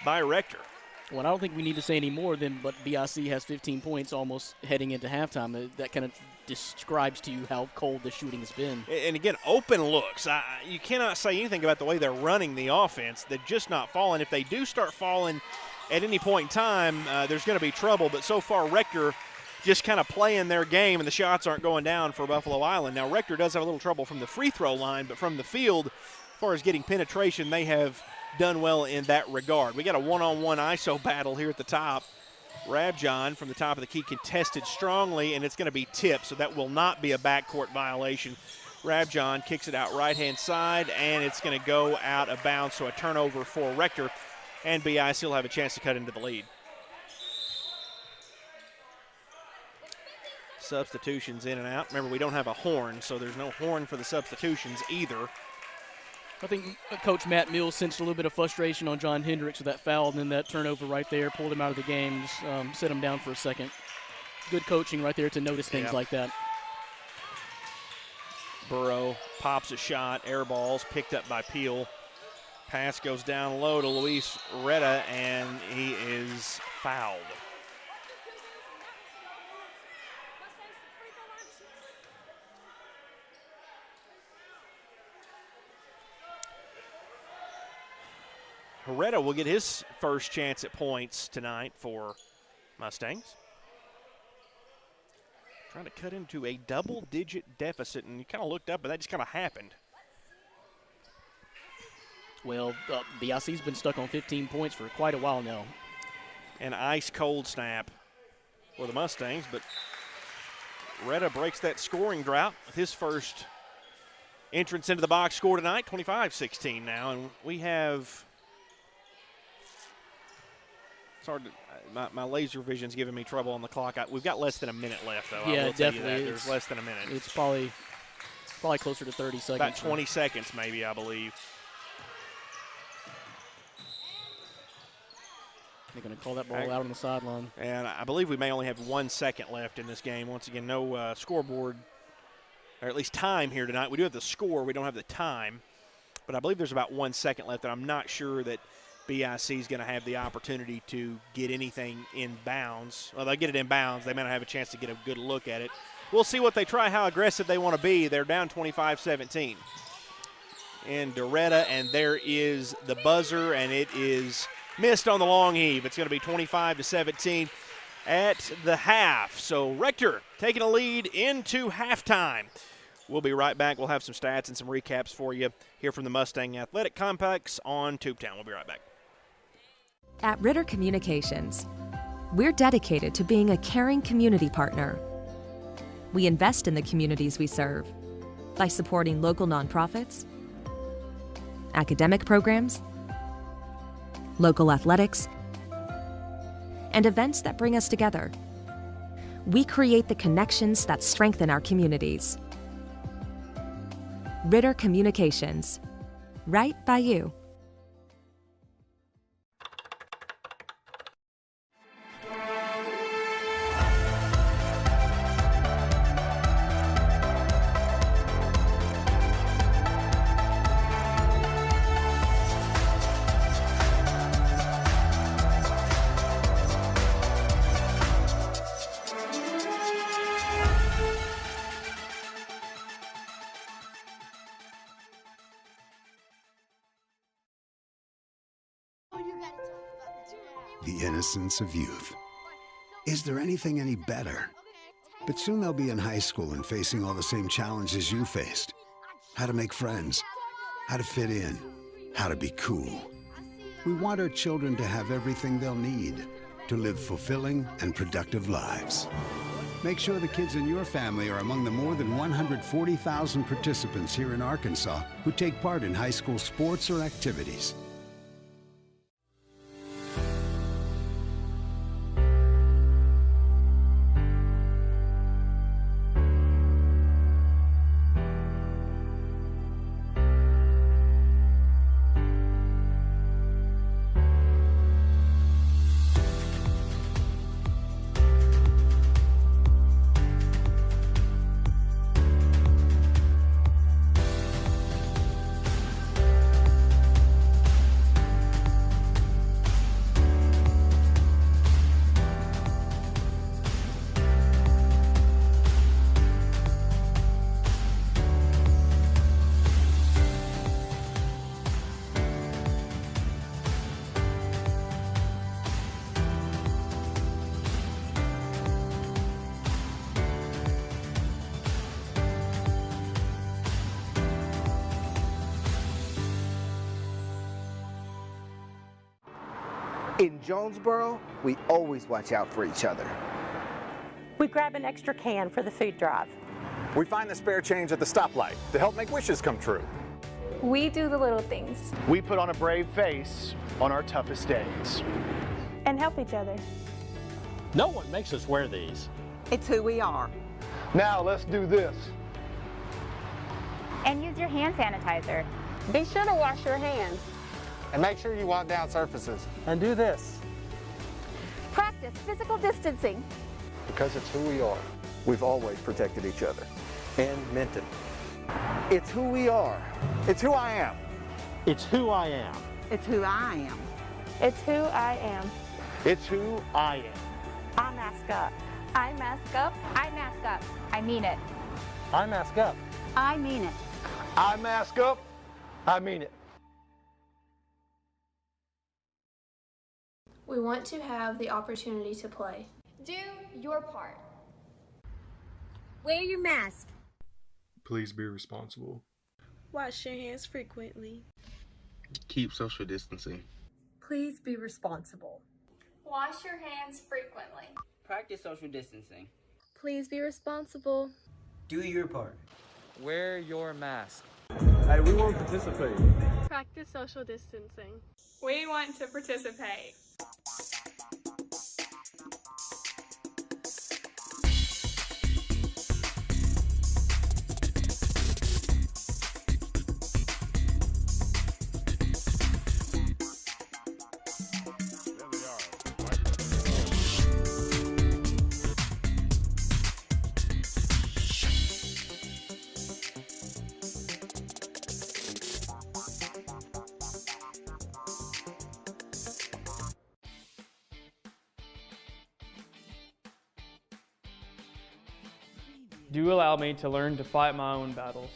by Rector. Well, I don't think we need to say any more but BIC has 15 points almost heading into halftime. That kind of describes to you how cold the shooting has been. And again, open looks. You cannot say anything about the way they're running the offense. They're just not falling. If they do start falling at any point in time, there's going to be trouble. But so far, Rector just kind of playing their game, and the shots aren't going down for Buffalo Island. Now, Rector does have a little trouble from the free throw line, but from the field, as far as getting penetration, they have done well in that regard. We got a one-on-one ISO battle here at the top. Rabjohn from the top of the key contested strongly, and it's going to be tipped, so that will not be a backcourt violation. Rabjohn kicks it out right-hand side, and it's going to go out of bounds, so a turnover for Rector, and BIC will have a chance to cut into the lead. Substitutions in and out. Remember, we don't have a horn, so there's no horn for the substitutions either. I think Coach Matt Mills sensed a little bit of frustration on John Hendricks with that foul, and then that turnover right there pulled him out of the game, just set him down for a second. good coaching right there to notice things like that. Burrow pops a shot, air balls picked up by Peel. Pass goes down low to Luis Ritter, and he is fouled. Herrera will get his first chance at points tonight for Mustangs. Trying to cut into a double-digit deficit, and you kind of looked up, but that just kind of happened. Well, BIC's been stuck on 15 points for quite a while now. An ice-cold snap for the Mustangs, but Retta breaks that scoring drought with his first entrance into the box score tonight, 25-16 now, and we have – it's hard to my laser vision's giving me trouble on the clock. We've got less than a minute left, though. Yeah, I will definitely. tell you that. There's less than a minute. It's probably closer to 30 seconds. About 20 seconds, maybe, I believe. They're going to call that ball out on the sideline. And I believe we may only have 1 second left in this game. Once again, no scoreboard, or at least time here tonight. We do have the score. We don't have the time. But I believe there's about 1 second left, and I'm not sure that BIC is going to have the opportunity to get anything in bounds. Well, they'll get it in bounds. They may not have a chance to get a good look at it. We'll see what they try, how aggressive they want to be. They're down 25-17. And Doretta, and there is the buzzer, and it is missed on the long heave. It's going to be 25-17 at the half. So Rector taking a lead into halftime. We'll be right back. We'll have some stats and some recaps for you here from the Mustang Athletic Complex on Tubetown. We'll be right back. At Ritter Communications, we're dedicated to being a caring community partner. We invest in the communities we serve by supporting local nonprofits, academic programs, local athletics, and events that bring us together. We create the connections that strengthen our communities. Ritter Communications, right by you. The innocence of youth. Is there anything any better? But soon they'll be in high school and facing all the same challenges you faced. How to make friends, how to fit in, how to be cool. We want our children to have everything they'll need to live fulfilling and productive lives. Make sure the kids in your family are among the more than 140,000 participants here in Arkansas who take part in high school sports or activities. In Jonesboro, we always watch out for each other. We grab an extra can for the food drive. We find the spare change at the stoplight to help make wishes come true. We do the little things. We put on a brave face on our toughest days. And help each other. No one makes us wear these. It's who we are. Now let's do this. And use your hand sanitizer. Be sure to wash your hands. And make sure you wipe down surfaces. And do this. Practice physical distancing. because it's who we are. We've always protected each other and meant it. It's who we are. It's who I am. It's who I am. It's who I am. It's who I am. It's who I am. I mask up. I mask up. I mask up. I mean it. I mask up. I mean it. I mask up. I mean it. We want to have the opportunity to play. Do your part. Wear your mask. Please be responsible. Wash your hands frequently. Keep social distancing. Please be responsible. Wash your hands frequently. Practice social distancing. Please be responsible. Do your part. Wear your mask. Hey, we want to participate. Practice social distancing. We want to participate. Do allow me to learn to fight my own battles.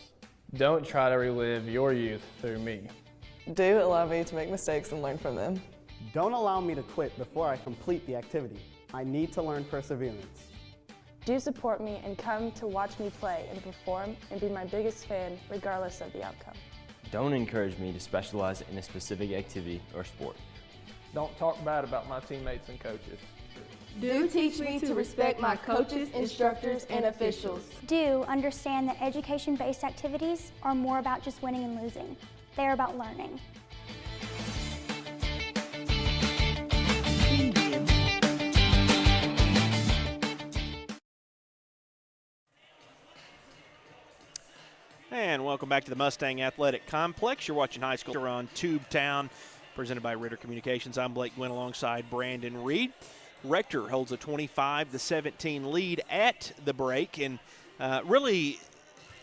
Don't try to relive your youth through me. Do allow me to make mistakes and learn from them. Don't allow me to quit before I complete the activity. I need to learn perseverance. Do support me and come to watch me play and perform and be my biggest fan regardless of the outcome. Don't encourage me to specialize in a specific activity or sport. Don't talk bad about my teammates and coaches. Do teach me to respect my coaches, instructors, and officials. Do understand that education-based activities are more about just winning and losing. They're about learning. And welcome back to the Mustang Athletic Complex. You're watching high school on Tubetown, presented by Ritter Communications. I'm Blake Gwynn alongside Brandon Reed. Rector holds a 25-17 lead at the break. And really,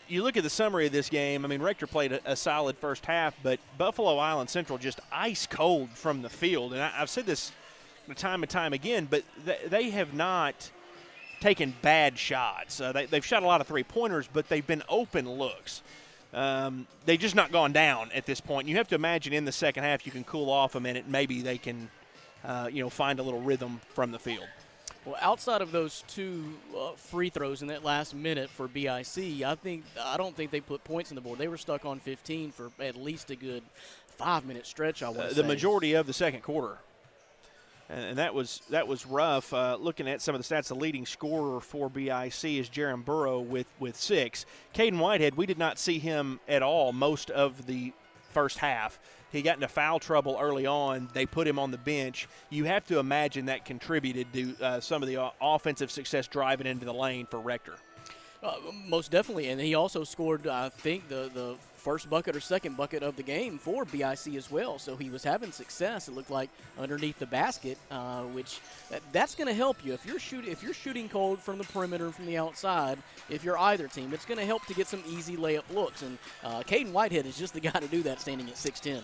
you look at the summary of this game, I mean, Rector played a solid first half, but Buffalo Island Central just ice cold from the field. And I've said this time and time again, but they have not taken bad shots. They've shot a lot of three-pointers, but they've been open looks. They've just not gone down at this point. You have to imagine in the second half you can cool off a minute. Maybe they can find a little rhythm from the field. Well, outside of those two free throws in that last minute for BIC, I don't think they put points on the board. They were stuck on 15 for at least a good 5-minute stretch, I want to say. The majority of the second quarter. And that was rough. Looking at some of the stats, the leading scorer for BIC is Jaron Burrow with 6. Caden Whitehead, we did not see him at all most of the first half. He got into foul trouble early on. They put him on the bench. You have to imagine that contributed to some of the offensive success driving into the lane for Rector. Most definitely, and he also scored, I think, the first bucket or second bucket of the game for BIC as well. So he was having success, it looked like, underneath the basket, which that's going to help you. If you're shooting cold from the perimeter, from the outside, if you're either team, it's going to help to get some easy layup looks. And Caden Whitehead is just the guy to do that standing at 6'10".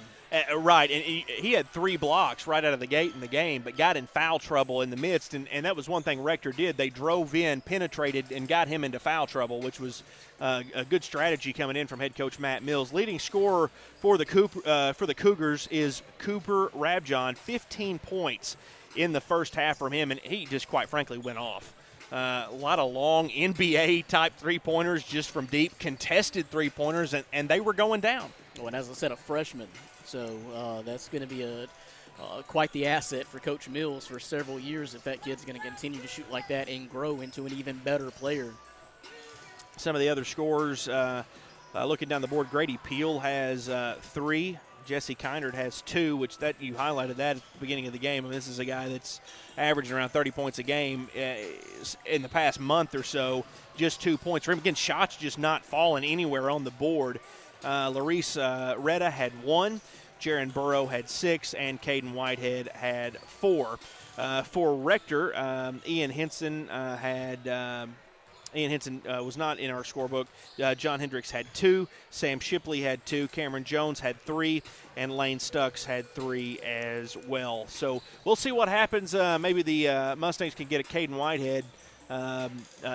Right, and he had 3 blocks right out of the gate in the game, but got in foul trouble in the midst, and that was one thing Rector did. They drove in, penetrated, and got him into foul trouble, which was a good strategy coming in from head coach Matt Mills. Leading scorer for the Cougars is Cooper Rabjohn, 15 points in the first half from him, and he just quite frankly went off. A lot of long NBA-type three-pointers just from deep, contested three-pointers, and they were going down. Oh, and as I said, a freshman. So that's going to be quite the asset for Coach Mills for several years if that kid's going to continue to shoot like that and grow into an even better player. Some of the other scorers, looking down the board, Grady Peel has 3. Jesse Kindred has 2, which that you highlighted that at the beginning of the game. I mean, this is a guy that's averaging around 30 points a game in the past month or so. Just 2 points for him. Again, shots just not falling anywhere on the board. Larice Retta had 1. Jaron Burrow had 6, and Caden Whitehead had 4. For Rector, Ian Henson was not in our scorebook. John Hendricks had 2. Sam Shipley had 2. Cameron Jones had 3. And Lane Stucks had 3 as well. So we'll see what happens. Maybe the Mustangs can get a Caden Whitehead a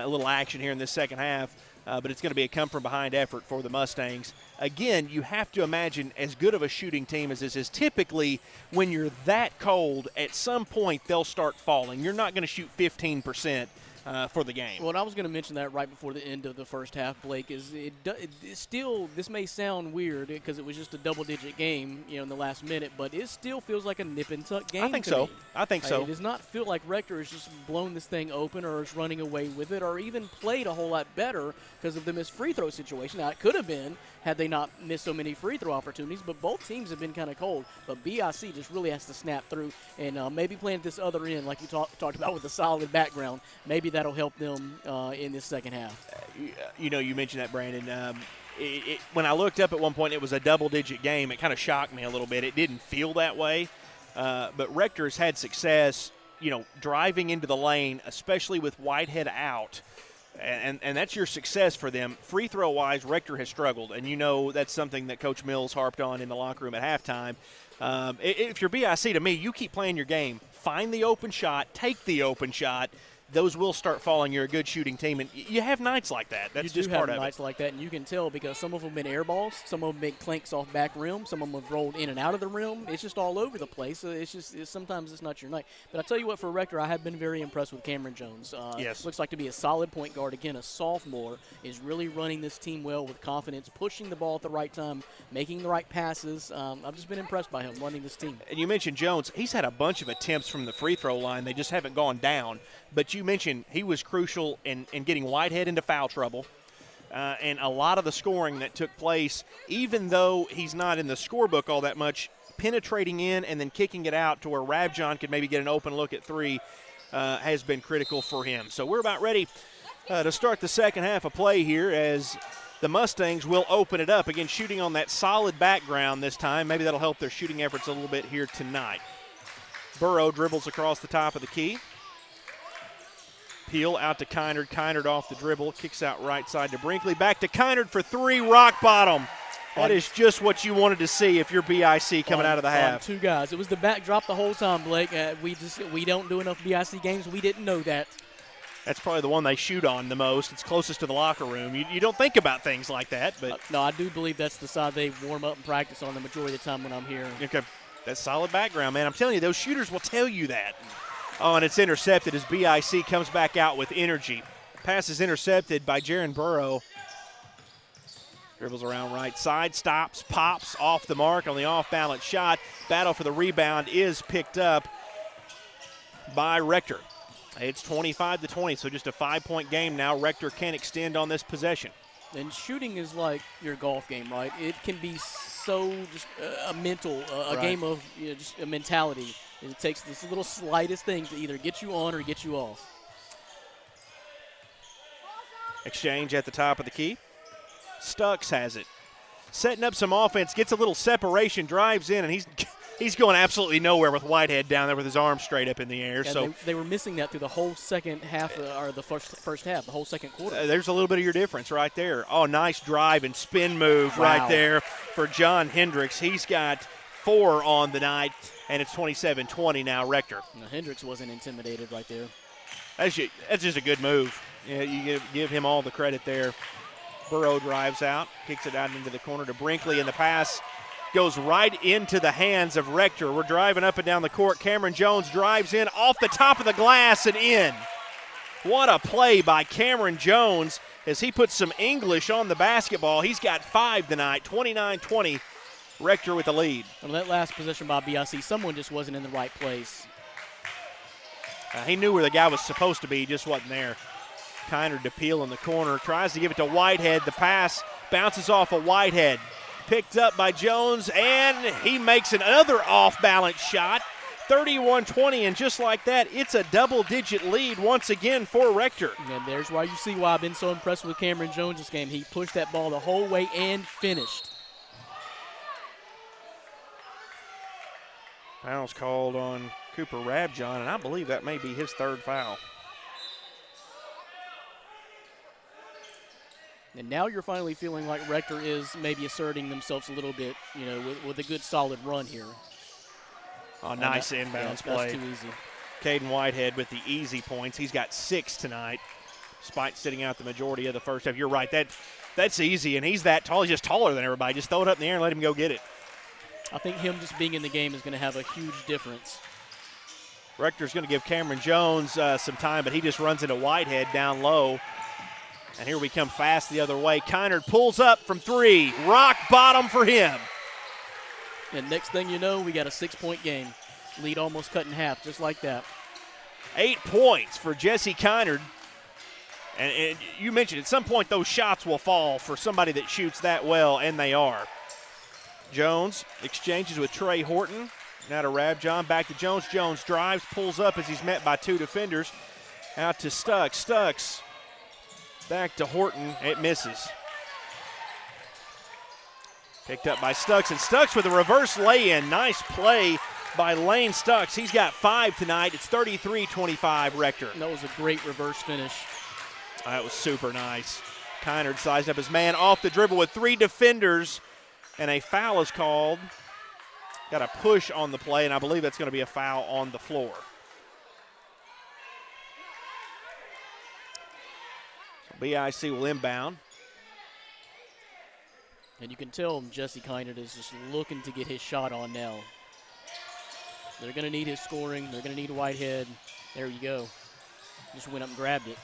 little action here in this second half. But it's going to be a come-from-behind effort for the Mustangs. Again, you have to imagine as good of a shooting team as this is. Typically, when you're that cold, at some point they'll start falling. You're not going to shoot 15%. For the game. Well, and I was going to mention that right before the end of the first half, Blake, is it still, this may sound weird because it was just a double-digit game, in the last minute, but it still feels like a nip-and-tuck game. I think so. I think so. It does not feel like Rector has just blown this thing open or is running away with it or even played a whole lot better because of the missed free throw situation. Now, it could have been had they not missed so many free throw opportunities, but both teams have been kind of cold. But BIC just really has to snap through and maybe playing at this other end like you talked about with a solid background. Maybe that'll help them in this second half. You mentioned that, Brandon. When I looked up at one point, it was a double-digit game. It kind of shocked me a little bit. It didn't feel that way. But Rector's had success, driving into the lane, especially with Whitehead out. And that's your success for them. Free throw-wise, Rector has struggled. And that's something that Coach Mills harped on in the locker room at halftime. If you're BIC, to me, you keep playing your game. Find the open shot. Take the open shot. Those will start falling. You're a good shooting team, and you have nights like that. That's just part of it. You do have nights like that, and you can tell because some of them have been air balls, some of them been clanks off back rim, some of them have rolled in and out of the rim. It's just all over the place. Sometimes it's not your night. But I tell you what, for Rector, I have been very impressed with Cameron Jones. Yes. Looks like to be a solid point guard. Again, a sophomore is really running this team well with confidence, pushing the ball at the right time, making the right passes. I've just been impressed by him running this team. And you mentioned Jones. He's had a bunch of attempts from the free throw line. They just haven't gone down. But you mentioned he was crucial in getting Whitehead into foul trouble. And a lot of the scoring that took place, even though he's not in the scorebook all that much, penetrating in and then kicking it out to where Ravjon could maybe get an open look at 3 has been critical for him. So we're about ready to start the second half of play here as the Mustangs will open it up. Again, shooting on that solid background this time. Maybe that'll help their shooting efforts a little bit here tonight. Burrow dribbles across the top of the key. Peel out to Kynard. Kynard off the dribble. Kicks out right side to Brinkley. Back to Kynard for 3. Rock bottom. That is just what you wanted to see if you're BIC coming out of the half. 2 guys. It was the backdrop the whole time, Blake. We don't do enough BIC games. We didn't know that. That's probably the one they shoot on the most. It's closest to the locker room. You don't think about things like that. But no, I do believe that's the side they warm up and practice on the majority of the time when I'm here. Okay. That's solid background, man. I'm telling you, those shooters will tell you that. Oh, and it's intercepted as BIC comes back out with energy. Pass is intercepted by Jaron Burrow. Dribbles around right side, stops, pops off the mark on the off-balance shot. Battle for the rebound is picked up by Rector. It's 25-20, so just a 5-point game now. Rector can extend on this possession. And shooting is like your golf game, right? It can be so just a mental, a game of just a mentality. It takes this little slightest thing to either get you on or get you off. Exchange at the top of the key. Stucks has it. Setting up some offense, gets a little separation, drives in, and he's going absolutely nowhere with Whitehead down there with his arms straight up in the air. Yeah, so they were missing that through the whole second half, or the first half, the whole second quarter. There's a little bit of your difference right there. Oh, nice drive and spin move right there for John Hendricks. He's got 4 on the night, and it's 27-20 now, Rector. No, Hendricks wasn't intimidated right there. That's just a good move. Yeah, you give him all the credit there. Burrow drives out, kicks it out into the corner to Brinkley, and the pass goes right into the hands of Rector. We're driving up and down the court. Cameron Jones drives in off the top of the glass and in. What a play by Cameron Jones as he puts some English on the basketball. He's got 5 tonight, 29-20. Rector with the lead. On that last possession by BIC, someone just wasn't in the right place. He knew where the guy was supposed to be, just wasn't there. Kynard to Peel in the corner, tries to give it to Whitehead. The pass bounces off of Whitehead. Picked up by Jones, and he makes another off-balance shot. 31-20, and just like that, it's a double-digit lead once again for Rector. And there's why you see why I've been so impressed with Cameron Jones this game. He pushed that ball the whole way and finished. Foul's called on Cooper Rabjohn, and I believe that may be his third foul. And now you're finally feeling like Rector is maybe asserting themselves a little bit, you know, with a good solid run here. Oh, nice inbounds play. That's too easy. Caden Whitehead with the easy points. He's got 6 tonight, despite sitting out the majority of the first half. You're right, that's easy, and he's that tall. He's just taller than everybody. Just throw it up in the air and let him go get it. I think him just being in the game is going to have a huge difference. Rector's going to give Cameron Jones some time, but he just runs into Whitehead down low. And here we come fast the other way. Kynard pulls up from 3. Rock bottom for him. And next thing you know, we got a 6-point game. Lead almost cut in half, just like that. 8 points for Jesse Kynard. And you mentioned at some point those shots will fall for somebody that shoots that well, and they are. Jones exchanges with Trey Horton. Now to Rabjohn, back to Jones. Jones drives, pulls up as he's met by 2 defenders. Out to Stux. Stux back to Horton. It misses. Picked up by Stux, and Stux with a reverse lay-in. Nice play by Lane Stux. He's got 5 tonight. It's 33-25 Rector. That was a great reverse finish. That was super nice. Kynard sized up his man off the dribble with 3 defenders. And a foul is called. Got a push on the play, and I believe that's going to be a foul on the floor. So BIC will inbound. And you can tell Jesse Kynard is just looking to get his shot on now. They're going to need his scoring. They're going to need Whitehead. There you go. Just went up and grabbed it.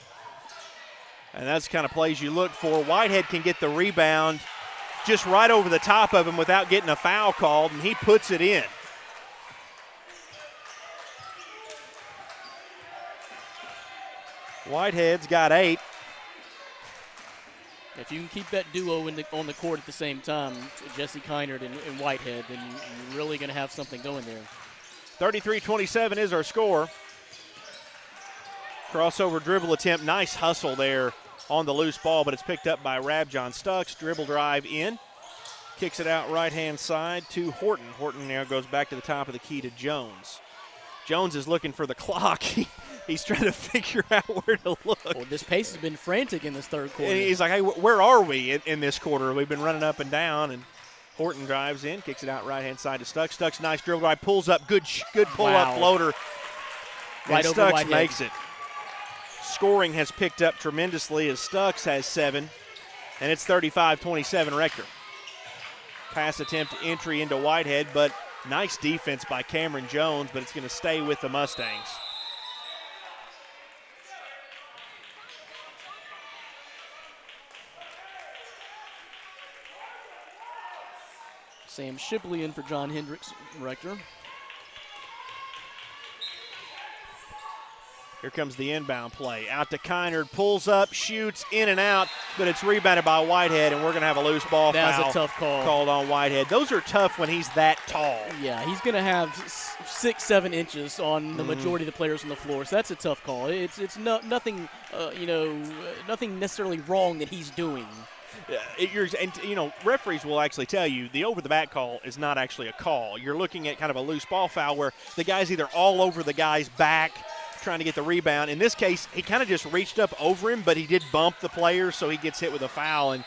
And that's the kind of plays you look for. Whitehead can get the rebound just right over the top of him without getting a foul called, and he puts it in. Whitehead's got 8. If you can keep that duo on the court at the same time, Jesse Kynard and Whitehead, then you're really going to have something going there. 33-27 is our score. Crossover dribble attempt. Nice hustle there on the loose ball, but it's picked up by Rabjohn Stux. Dribble drive in. Kicks it out right-hand side to Horton. Horton now goes back to the top of the key to Jones. Jones is looking for the clock. He's trying to figure out where to look. Well, this pace has been frantic in this third quarter. And he's like, hey, where are we in this quarter? We've been running up and down, and Horton drives in, kicks it out right-hand side to Stux. Stux, nice dribble drive, pulls up, good pull-up floater. Right and over Stux Whitehead. makes it. Scoring has picked up tremendously as Stux has 7, and it's 35-27 Rector. Pass attempt entry into Whitehead, but nice defense by Cameron Jones, but it's going to stay with the Mustangs. Sam Shipley in for John Hendricks, Rector. Here comes the inbound play. Out to Kynard, pulls up, shoots, in and out, but it's rebounded by Whitehead, and we're going to have a loose ball foul. That's a tough call. Called on Whitehead. Those are tough when he's that tall. Yeah, he's going to have 6-7 inches on the majority of the players on the floor, so that's a tough call. It's nothing, nothing necessarily wrong that he's doing. Referees will actually tell you the over-the-back call is not actually a call. You're looking at kind of a loose ball foul where the guy's either all over the guy's back trying to get the rebound. In this case, he kind of just reached up over him, but he did bump the player, so he gets hit with a foul. And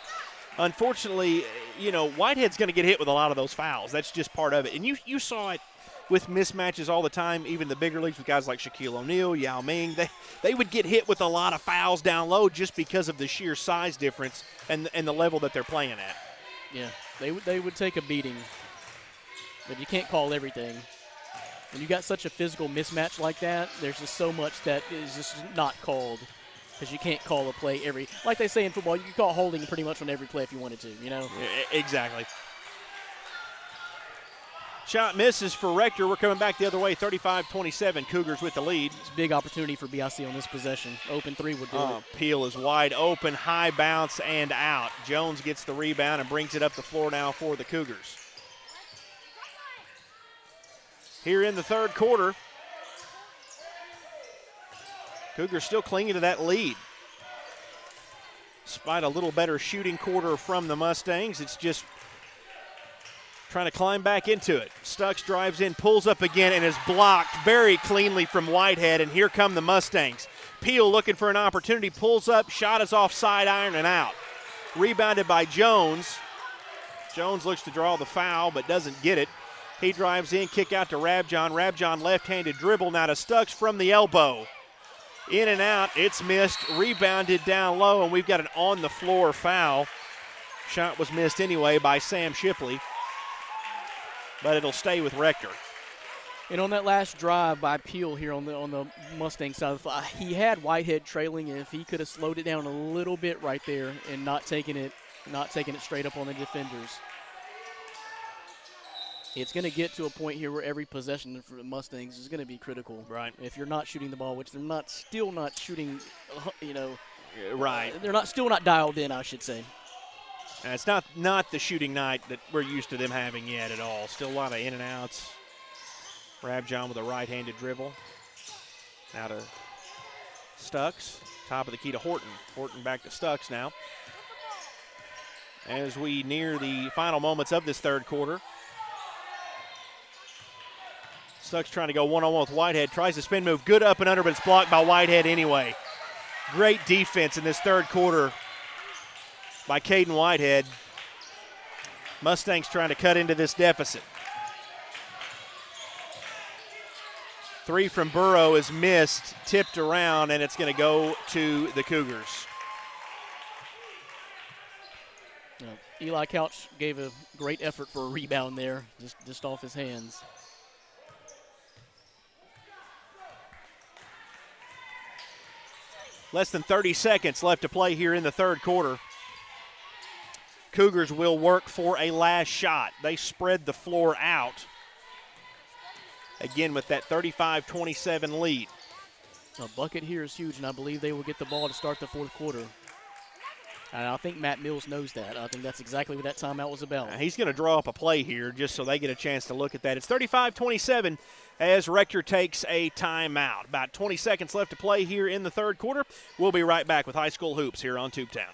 unfortunately, Whitehead's going to get hit with a lot of those fouls. That's just part of it. And you saw it with mismatches all the time, even the bigger leagues with guys like Shaquille O'Neal, Yao Ming. They would get hit with a lot of fouls down low just because of the sheer size difference and the level that they're playing at. Yeah, they would take a beating, but you can't call everything. When you got such a physical mismatch like that, there's just so much that is just not called because you can't call a play every – like they say in football, you can call holding pretty much on every play if you wanted to, Exactly. Shot misses for Rector. We're coming back the other way, 35-27. Cougars with the lead. It's a big opportunity for BIC on this possession. Open 3 would do it. Peel is wide open, high bounce, and out. Jones gets the rebound and brings it up the floor now for the Cougars. Here in the third quarter, Cougars still clinging to that lead. Despite a little better shooting quarter from the Mustangs, it's just trying to climb back into it. Stux drives in, pulls up again, and is blocked very cleanly from Whitehead, and here come the Mustangs. Peel looking for an opportunity, pulls up, shot is off side iron and out. Rebounded by Jones. Jones looks to draw the foul, but doesn't get it. He drives in, kick out to Rabjohn. Rabjohn left-handed dribble, now to Stux from the elbow. In and out, it's missed, rebounded down low, and we've got an on-the-floor foul. Shot was missed anyway by Sam Shipley, but it'll stay with Rector. And on that last drive by Peel here on the Mustang side, he had Whitehead trailing, and if he could have slowed it down a little bit right there and not taking it straight up on the defenders. It's going to get to a point here where every possession for the Mustangs is going to be critical. Right. If you're not shooting the ball, which they're still not shooting, right. They're still not dialed in, I should say. And it's not the shooting night that we're used to them having yet at all. Still a lot of in and outs. Rabjohn with a right-handed dribble. Now to Stux. Top of the key to Horton. Horton back to Stux now. As we near the final moments of this third quarter. Stux trying to go one-on-one with Whitehead. Tries to spin move. Good up and under, but it's blocked by Whitehead anyway. Great defense in this third quarter by Caden Whitehead. Mustangs trying to cut into this deficit. Three from Burrow is missed, tipped around, and it's going to go to the Cougars. Eli Couch gave a great effort for a rebound there, just off his hands. Less than 30 seconds left to play here in the third quarter. Cougars will work for a last shot. They spread the floor out. Again with that 35-27 lead. A bucket here is huge, and I believe they will get the ball to start the fourth quarter. And I think Matt Mills knows that. I think that's exactly what that timeout was about. He's going to draw up a play here just so they get a chance to look at that. It's 35-27 as Rector takes a timeout. About 20 seconds left to play here in the third quarter. We'll be right back with high school hoops here on Tubetown.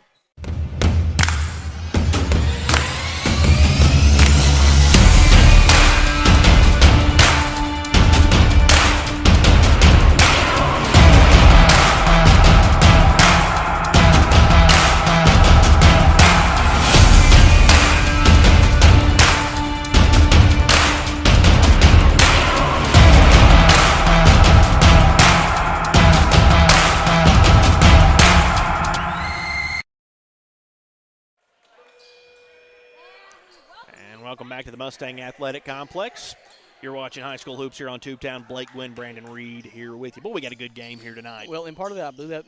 Welcome back to the Mustang Athletic Complex. You're watching High School Hoops here on Tubetown. Blake Gwynn, Brandon Reed here with you. Boy, we got a good game here tonight. Well, and part of that, I believe that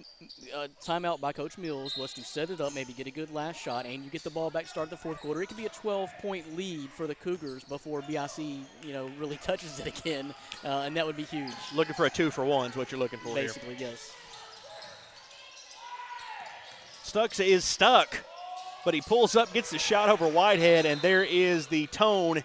timeout by Coach Mills was to set it up, maybe get a good last shot, and you get the ball back, start the fourth quarter. It could be a 12-point lead for the Cougars before BIC, really touches it again, and that would be huge. Looking for a 2-for-1 is what you're looking for Basically, here. Yes. Stux is stuck, but he pulls up, gets the shot over Whitehead, and there is the tone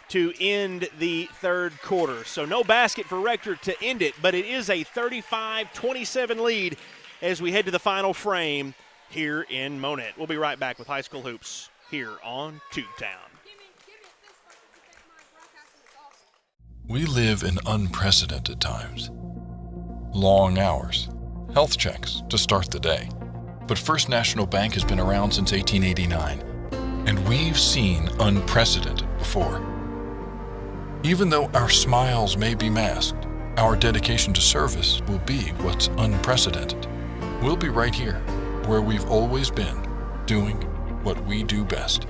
to end the third quarter. So no basket for Rector to end it, but it is a 35-27 lead as we head to the final frame here in Monette. We'll be right back with High School Hoops here on Tubetown. We live in unprecedented times. Long hours, health checks to start the day. But First National Bank has been around since 1889, and we've seen unprecedented before. Even though our smiles may be masked, our dedication to service will be what's unprecedented. We'll be right here, where we've always been, doing what we do best,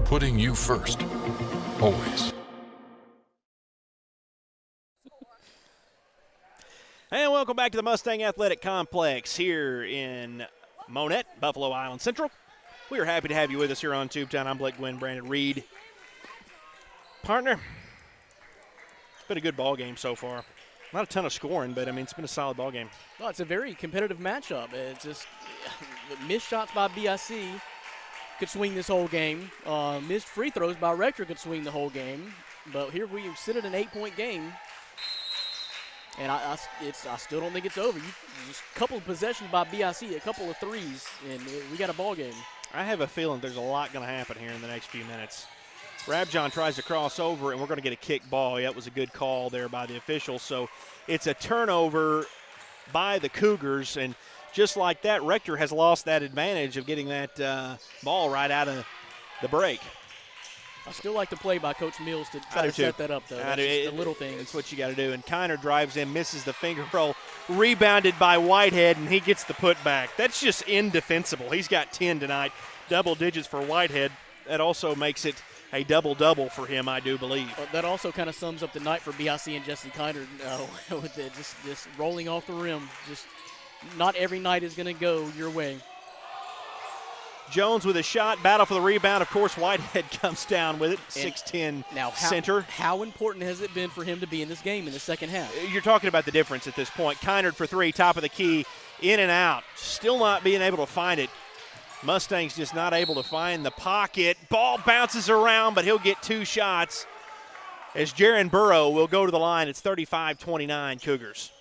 putting you first, always. And welcome back to the Mustang Athletic Complex here in Monette, Buffalo Island Central. We are happy to have you with us here on Tubetown. I'm Blake Gwynn, Brandon Reed. Partner, it's been a good ball game so far. Not a ton of scoring, but, it's been a solid ball game. Well, it's a very competitive matchup. It's just missed shots by BIC could swing this whole game. Missed free throws by Rector could swing the whole game. But here we sit at an 8-point game. And I still don't think it's over. Just a couple of possessions by BIC, a couple of threes, and we got a ball game. I have a feeling there's a lot going to happen here in the next few minutes. Rabjohn tries to cross over, and we're going to get a kick ball. Yeah, that was a good call there by the official. So it's a turnover by the Cougars, and just like that, Rector has lost that advantage of getting that ball right out of the break. I still like the play by Coach Mills to try to set that up, though. That's just the little things. That's what you got to do. And Kiner drives in, misses the finger roll, rebounded by Whitehead, and he gets the putback. That's just indefensible. He's got 10 tonight, double digits for Whitehead. That also makes it a double-double for him, I do believe. That also kind of sums up the night for BIC and Jesse Kiner with just rolling off the rim. Just not every night is going to go your way. Jones with a shot, battle for the rebound. Of course, Whitehead comes down with it, 6'10" center. How important has it been for him to be in this game in the second half? You're talking about the difference at this point. Kiner for three, top of the key, in and out. Still not being able to find it. Mustangs just not able to find the pocket. Ball bounces around, but he'll get 2 shots as Jaron Burrow will go to the line. It's 35-29 Cougars.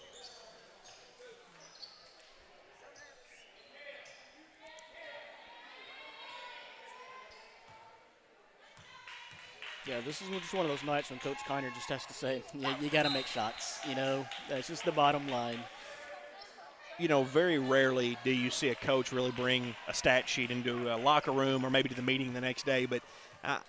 Yeah, this is just one of those nights when Coach Kiner just has to say, you got to make shots. That's just the bottom line. Very rarely do you see a coach really bring a stat sheet into a locker room or maybe to the meeting the next day. But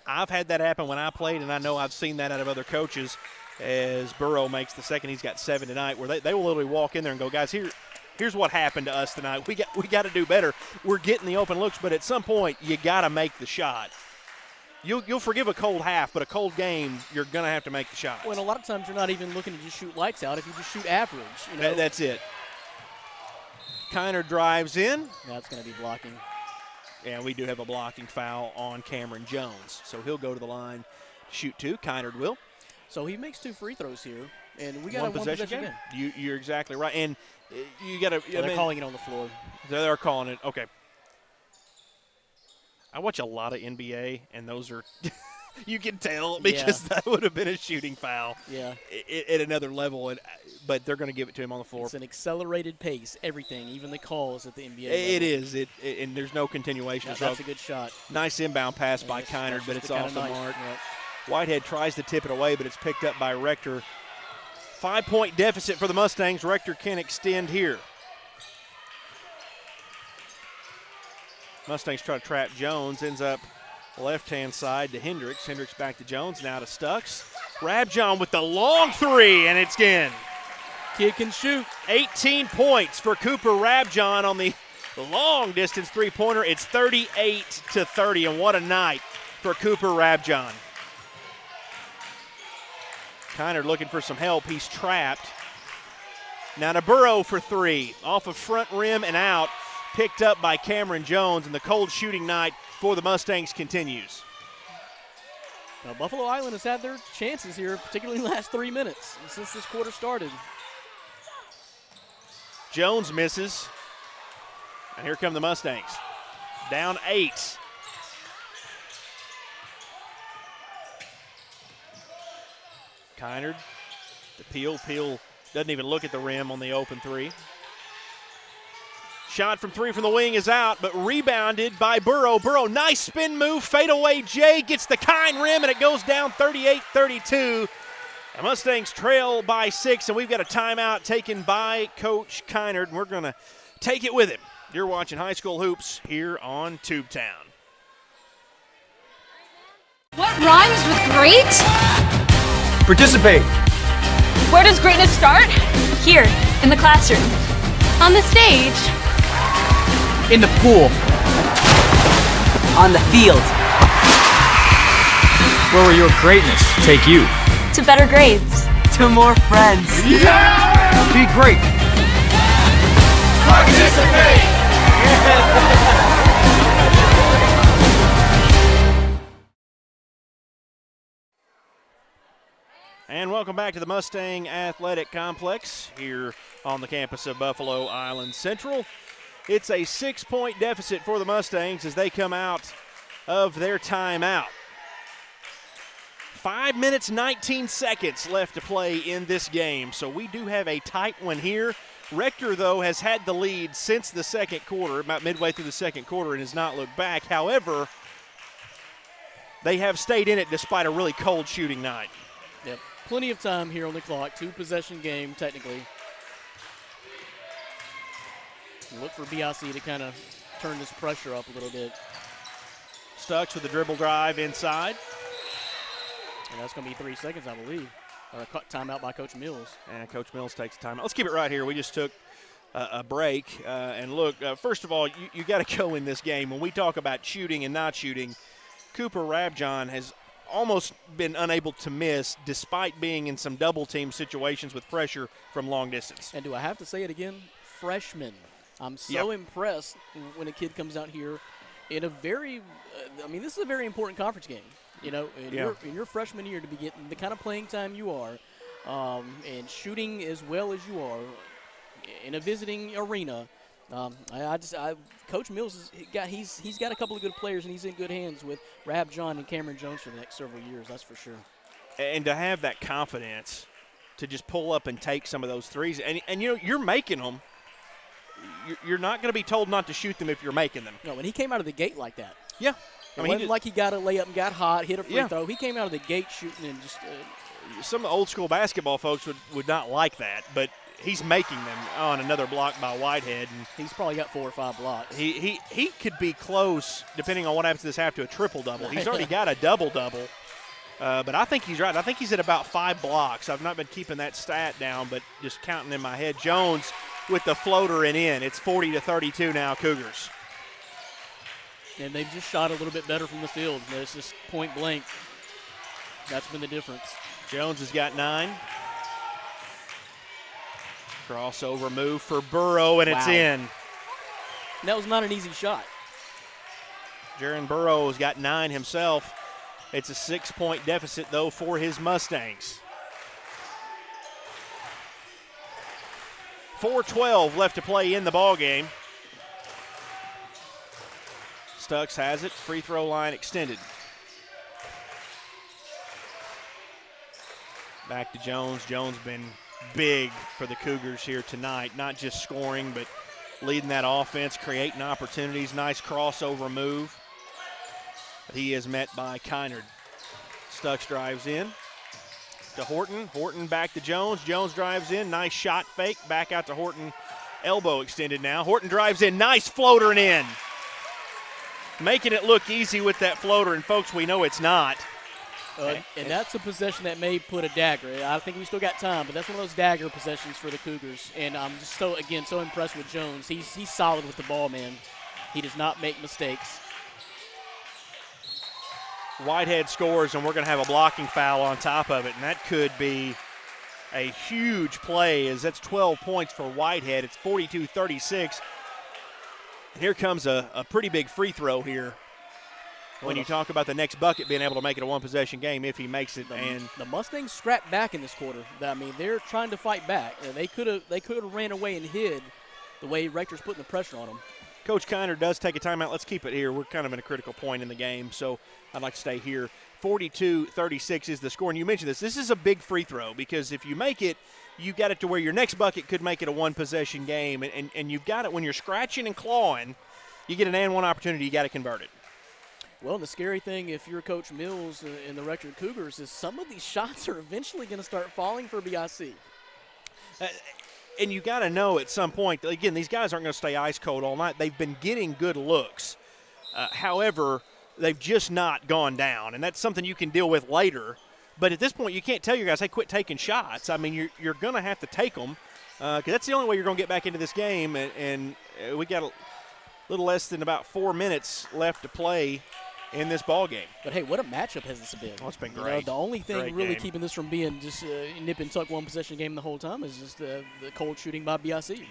I've had that happen when I played, and I know I've seen that out of other coaches as Burrow makes the second. He's got 7 tonight, where they will literally walk in there and go, guys, here's what happened to us tonight. We got to do better. We're getting the open looks, but at some point you got to make the shot. You'll forgive a cold half, but a cold game, you're going to have to make the shot. Well, and a lot of times you're not even looking to just shoot lights out if you just shoot average. That's it. Kiner drives in. That's going to be blocking. And we do have a blocking foul on Cameron Jones. So he'll go to the line to shoot 2. Kiner will. So he makes 2 free throws here, and we got one possession game. You're exactly right. And you got to – they're calling it on the floor. They're calling it. Okay. I watch a lot of NBA, and those are you can tell because that would have been a shooting foul at another level, but they're going to give it to him on the floor. It's an accelerated pace, everything, even the calls at the NBA It is, and there's no continuation. Yeah, that's a good shot. Nice inbound pass by Kiner, but it's off the mark. Yep. Whitehead tries to tip it away, but it's picked up by Rector. 5-point deficit for the Mustangs. Rector can extend here. Mustangs try to trap Jones, ends up left-hand side to Hendricks. Hendricks back to Jones, now to Stucks. Rabjohn with the long 3, and it's in. Kid can shoot. 18 points for Cooper Rabjohn on the long-distance three-pointer. It's 38-30, and what a night for Cooper Rabjohn. Kiner looking for some help. He's trapped. Now to Burrow for 3, off of front rim and out. Picked up by Cameron Jones, and the cold shooting night for the Mustangs continues. Now, Buffalo Island has had their chances here, particularly in the last 3 minutes since this quarter started. Jones misses, and here come the Mustangs. Down 8. Kiner to Peel. Peel doesn't even look at the rim on the open 3. Shot from 3 from the wing is out, but rebounded by Burrow. Burrow, nice spin move, fadeaway Jay gets the Kine rim, and it goes down 38-32. The Mustangs trail by 6, and we've got a timeout taken by Coach Kiner, and we're going to take it with him. You're watching High School Hoops here on Tubetown. What rhymes with great? Participate. Where does greatness start? Here, in the classroom. On the stage. In the pool. On the field. Where will your greatness take you? To better grades. To more friends. Yeah! Be great. Participate! And welcome back to the Mustang Athletic Complex here on the campus of Buffalo Island Central. It's a 6-point deficit for the Mustangs as they come out of their timeout. 5 minutes, 19 seconds left to play in this game, so we do have a tight one here. Rector, though, has had the lead since the second quarter, about midway through the second quarter, and has not looked back. However, they have stayed in it despite a really cold shooting night. Yep. Plenty of time here on the clock. 2-possession game, technically. Look for BIC to kind of turn this pressure up a little bit. Stucks with the dribble drive inside. And that's going to be 3 seconds, I believe. Or a timeout by Coach Mills. And Coach Mills takes a timeout. Let's keep it right here. We just took a break. And look, first of all, you got to go in this game. When we talk about shooting and not shooting, Cooper Rabjohn has almost been unable to miss despite being in some double-team situations with pressure from long distance. And do I have to say it again? Freshman. I'm so impressed when a kid comes out here in a very this is a very important conference game. You know, in your freshman year to be getting the kind of playing time you are and shooting as well as you are in a visiting arena. Coach Mills he's got a couple of good players, and he's in good hands with Rabjohn and Cameron Jones for the next several years. That's for sure. And to have that confidence to just pull up and take some of those threes, and you're making them. You're not going to be told not to shoot them if you're making them. No, when he came out of the gate like that. Yeah. It wasn't like he got a layup and got hot, hit a free throw. He came out of the gate shooting and just some old school basketball folks would not like that, but he's making them on another block by Whitehead. And he's probably got 4 or 5 blocks. He could be close, depending on what happens to this half, to a triple-double. He's already got a double-double. But I think he's right. I think he's at about 5 blocks. I've not been keeping that stat down, but just counting in my head. Jones with the floater and in. It's 40-32 now, Cougars. And they've just shot a little bit better from the field. It's just point blank. That's been the difference. Jones has got 9. Crossover move for Burrow, and it's in. That was not an easy shot. Jaron Burrow has got 9 himself. It's a 6-point deficit, though, for his Mustangs. 4:12 left to play in the ballgame. Stucks has it. Free throw line extended. Back to Jones. Jones been big for the Cougars here tonight. Not just scoring, but leading that offense, creating opportunities. Nice crossover move. But he is met by Kynard. Stucks drives in to Horton. Horton back to Jones. Jones drives in. Nice shot fake. Back out to Horton. Elbow extended now. Horton drives in. Nice floater and in. Making it look easy with that floater, and folks, we know it's not. And that's a possession that may put a dagger. I think we still got time, but that's one of those dagger possessions for the Cougars. And I'm just so impressed with Jones. He's solid with the ball, man. He does not make mistakes. Whitehead scores, and we're going to have a blocking foul on top of it, and that could be a huge play, as that's 12 points for Whitehead. It's 42-36. Here comes a pretty big free throw here. When you talk about the next bucket being able to make it a one-possession game if he makes it. And the Mustangs scrapped back in this quarter. I mean, they're trying to fight back. They could have ran away and hid the way Rector's putting the pressure on them. Coach Kiner does take a timeout. Let's keep it here. We're kind of in a critical point in the game, so I'd like to stay here. 42-36 is the score. And you mentioned this. This is a big free throw because if you make it, you got it to where your next bucket could make it a one-possession game. And you've got it when you're scratching and clawing, you get an and one opportunity, you got to convert it. Well, the scary thing, if you're Coach Mills and the Rector Cougars, is some of these shots are eventually going to start falling for BIC. And you got to know at some point, again, these guys aren't going to stay ice cold all night. They've been getting good looks. However, they've just not gone down, and that's something you can deal with later. But at this point, you can't tell your guys, hey, quit taking shots. I mean, you're going to have to take them because that's the only way you're going to get back into this game. And we got a little less than about 4 minutes left to play in this ball game. But, hey, what a matchup has this been? Oh, it's been great. The only thing great really game. keeping this from being just nip and tuck one-possession game the whole time is just the cold shooting by BIC.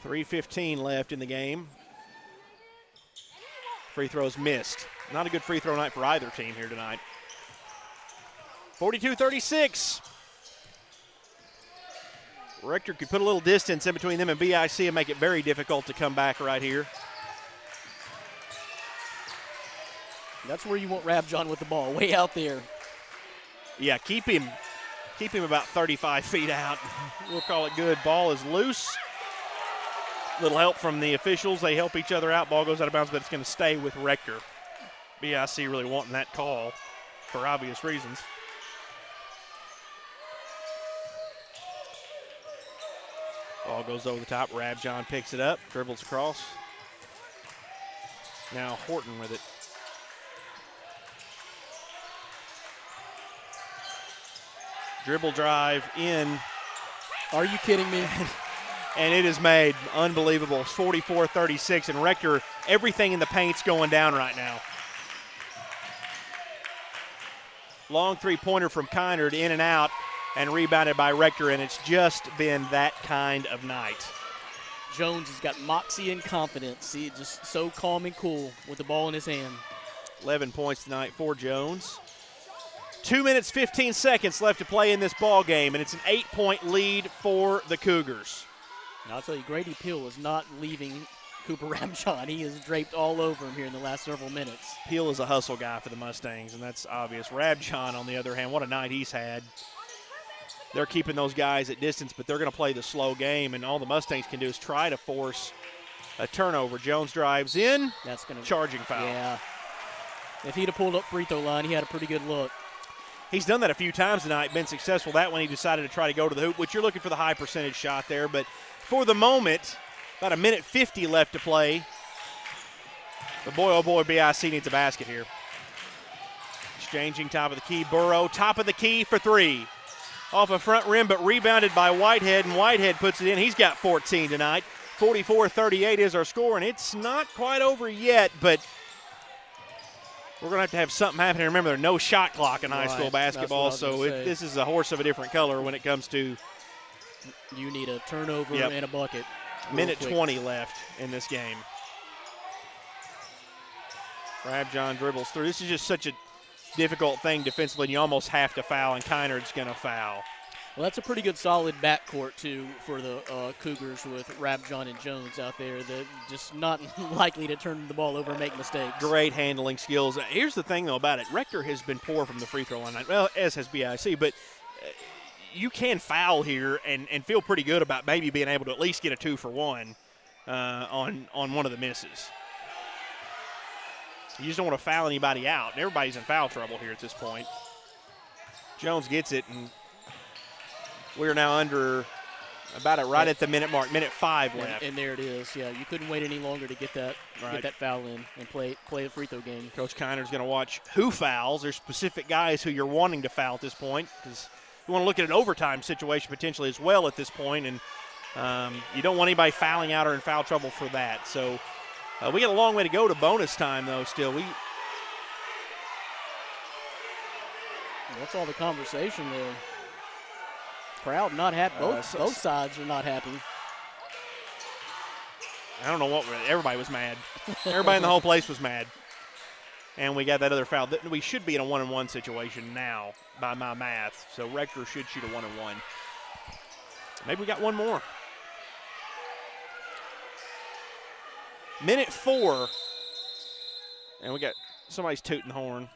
3:15 left in the game. Free throws missed. Not a good free throw night for either team here tonight. 42-36. Rector could put a little distance in between them and BIC and make it very difficult to come back right here. That's where you want Rabjohn with the ball, way out there. Yeah, keep him about 35 feet out. We'll call it good. Ball is loose. Little help from the officials. They help each other out. Ball goes out of bounds, but it's going to stay with Rector. BIC really wanting that call for obvious reasons. Ball goes over the top. Rabjohn picks it up, dribbles across. Now Horton with it. Dribble drive in. Are you kidding me? And it is made. Unbelievable. 44-36. And Rector, everything in the paint's going down right now. Long three-pointer from Kynard, in and out, and rebounded by Rector, and it's just been that kind of night. Jones has got moxie and confidence. He's just so calm and cool with the ball in his hand. 11 points tonight for Jones. 2 minutes, 15 seconds left to play in this ball game, and it's an 8-point lead for the Cougars. Now, I'll tell you, Grady Peel is not leaving Cooper Rabjohn. He is draped all over him here in the last several minutes. Peel is a hustle guy for the Mustangs, and that's obvious. Rabjohn, on the other hand, what a night he's had. They're keeping those guys at distance, but they're going to play the slow game, and all the Mustangs can do is try to force a turnover. Jones drives in. That's going to charging foul. Yeah. If he'd have pulled up free throw line, he had a pretty good look. He's done that a few times tonight, been successful. That one he decided to try to go to the hoop, which you're looking for the high percentage shot there. But for the moment, about 1:50 left to play. But boy, oh boy, BIC needs a basket here. Exchanging top of the key. Burrow, top of the key for three. Off a front rim, but rebounded by Whitehead, and Whitehead puts it in. He's got 14 tonight. 44-38 is our score, and it's not quite over yet, but we're going to have something happen. Remember, there's no shot clock in high school basketball, so this is a horse of a different color when it comes to. You need a turnover and a bucket. Minute 20 left in this game. Rabjohn dribbles through. This is just such a difficult thing defensively, and you almost have to foul, and Kynard's going to foul. Well, that's a pretty good solid backcourt, too, for the Cougars with Rabjohn and Jones out there. They're just not likely to turn the ball over and make mistakes. Great handling skills. Here's the thing, though, about it. Rector has been poor from the free throw line. Well, as has BIC, but you can foul here and feel pretty good about maybe being able to at least get a 2-for-1 on one of the misses. You just don't want to foul anybody out. And everybody's in foul trouble here at this point. Jones gets it, and we're now under about it right at the minute mark, minute 5 left. And there it is. Yeah, you couldn't wait any longer to get that foul in and play the free throw game. Coach Kynard's going to watch who fouls. There's specific guys who you're wanting to foul at this point because you want to look at an overtime situation potentially as well at this point, and you don't want anybody fouling out or in foul trouble for that. So we got a long way to go to bonus time, though, still. What's all the conversation there? Crowd not happy. Both sides are not happy. I don't know what. Everybody was mad. Everybody in the whole place was mad. And we got that other foul. We should be in a 1-and-1 situation now by my math. So Rector should shoot a 1-and-1. Maybe we got one more. Minute 4. And we got somebody's tooting the horn.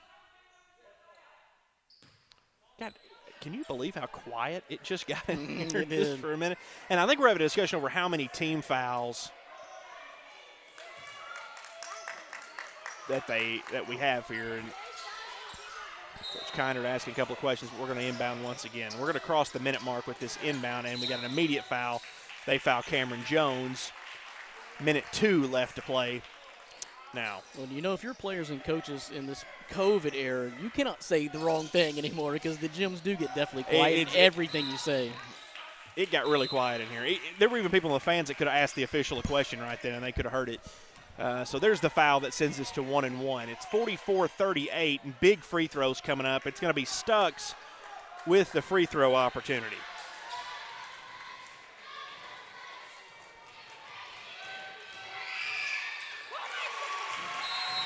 God, can you believe how quiet it just got in here just for a minute? And I think we're having a discussion over how many team fouls that we have here. And Coach Kynard asking a couple of questions, but we're going to inbound once again. We're going to cross the minute mark with this inbound, and we got an immediate foul. They foul Cameron Jones. Minute 2 left to play now. Well, you know, if you're players and coaches in this COVID era, you cannot say the wrong thing anymore because the gyms do get definitely quiet in everything you say. It got really quiet in here. There were even people in the fans that could have asked the official a question right there, and they could have heard it. So there's the foul that sends us to 1-and-1. It's 44-38, and big free throws coming up. It's going to be Stucks with the free throw opportunity.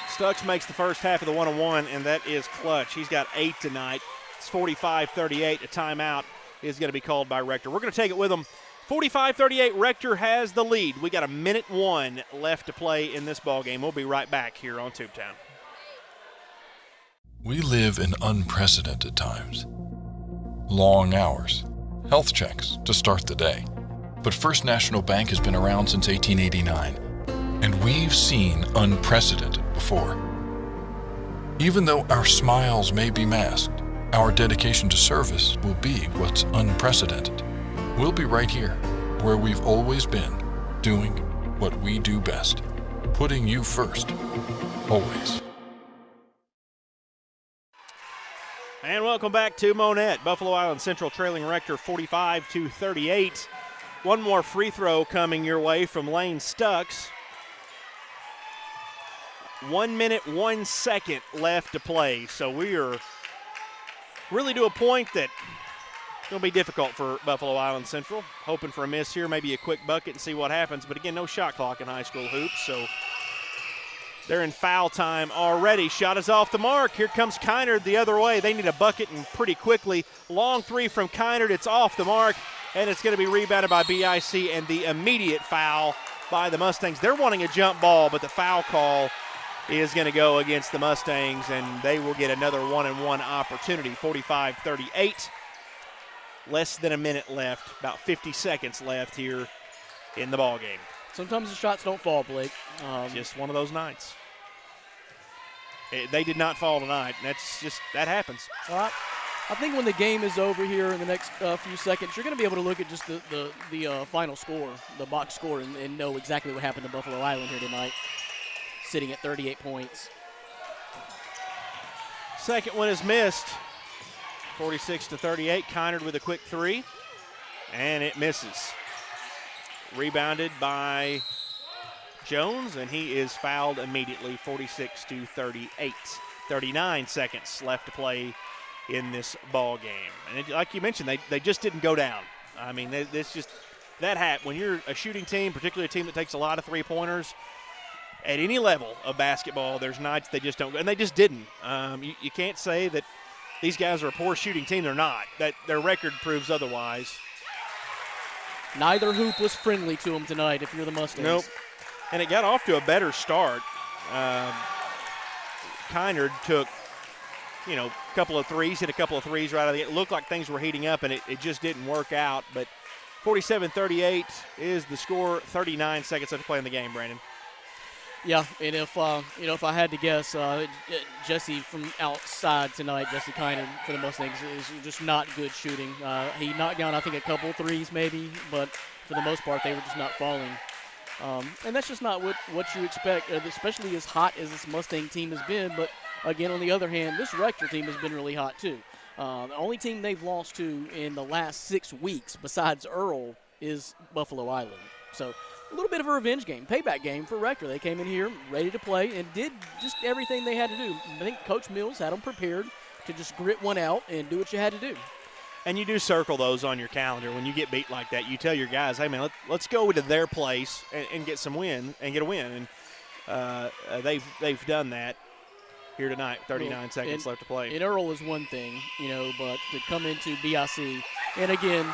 Stucks makes the first half of the 1-on-1, and that is clutch. He's got 8 tonight. It's 45-38. A timeout is going to be called by Rector. We're going to take it with him. 45-38, Rector has the lead. We got a minute 1 left to play in this ballgame. We'll be right back here on Tubetown. We live in unprecedented times. Long hours, health checks to start the day. But First National Bank has been around since 1889. And we've seen unprecedented before. Even though our smiles may be masked, our dedication to service will be what's unprecedented. We'll be right here, where we've always been, doing what we do best, putting you first, always. And welcome back to Monette. Buffalo Island Central trailing Rector 45-38. One more free throw coming your way from Lane Stucks. 1 minute, 1 second left to play. So we are really to a point that it's going to be difficult for Buffalo Island Central. Hoping for a miss here, maybe a quick bucket and see what happens. But again, no shot clock in high school hoops, so they're in foul time already. Shot is off the mark. Here comes Kynard the other way. They need a bucket and pretty quickly. Long three from Kynard. It's off the mark, and it's going to be rebounded by BIC, and the immediate foul by the Mustangs. They're wanting a jump ball, but the foul call is going to go against the Mustangs, and they will get another 1-and-1 opportunity. 45-38. Less than a minute left, about 50 seconds left here in the ballgame. Sometimes the shots don't fall, Blake. Just one of those nights. They did not fall tonight, and that happens. I think when the game is over here in the next few seconds, you're going to be able to look at just the final score, the box score, and know exactly what happened to Buffalo Island here tonight, sitting at 38 points. Second one is missed. 46-38. Kynard with a quick three, and it misses. Rebounded by Jones, and he is fouled immediately. 46-38. 39 seconds left to play in this ball game. And like you mentioned, they just didn't go down. I mean, that happens. When you're a shooting team, particularly a team that takes a lot of three-pointers, at any level of basketball, there's nights they just don't go, and they just didn't. You can't say that these guys are a poor shooting team. They're not. That their record proves otherwise. Neither hoop was friendly to them tonight if you're the Mustangs. Nope. And it got off to a better start. Kynard took, a couple of threes, hit a couple of threes right out of the – it looked like things were heating up, and it just didn't work out. But 47-38 is the score. 39 seconds left to play in the game, Brandon. Yeah, and if I had to guess, Jesse from outside tonight, Jesse Kynard for the Mustangs, is just not good shooting. He knocked down, I think, a couple threes maybe, but for the most part, they were just not falling. And that's just not what you expect, especially as hot as this Mustang team has been. But again, on the other hand, this Rector team has been really hot too. The only team they've lost to in the last 6 weeks, besides Earl, is Buffalo Island. So a little bit of a revenge game, payback game for Rector. They came in here ready to play and did just everything they had to do. I think Coach Mills had them prepared to just grit one out and do what you had to do. And you do circle those on your calendar when you get beat like that. You tell your guys, hey, man, let's go to their place and get some win and get a win. And they've done that here tonight. 39 seconds left to play. And Earl is one thing, but to come into BIC, and again,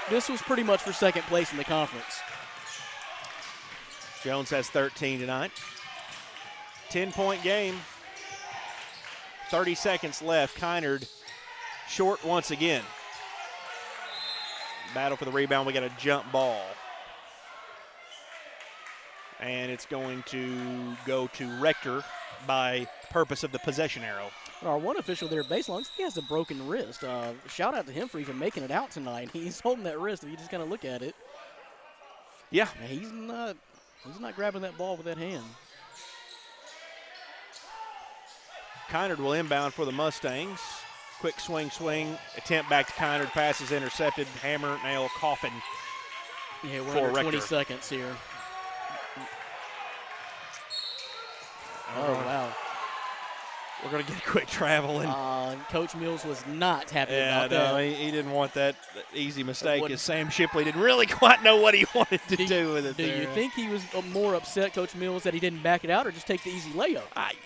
this was pretty much for second place in the conference. Jones has 13 tonight. 10-point game. 30 seconds left. Kynard short once again. Battle for the rebound. We got a jump ball. And it's going to go to Rector by purpose of the possession arrow. Our one official there at baseline, he has a broken wrist. Shout out to him for even making it out tonight. He's holding that wrist if you just kind of look at it. Yeah. He's not grabbing that ball with that hand. Kynard will inbound for the Mustangs. Quick swing, attempt back to Kynard. Pass is intercepted. Hammer, nail, coffin. Yeah, we're under 20 seconds here. Oh, wow. We're going to get a quick travel. And Coach Mills was not happy about that. No, he didn't want that easy mistake, as Sam Shipley didn't really quite know what he wanted to do with it. Do you think he was more upset, Coach Mills, that he didn't back it out or just take the easy layup?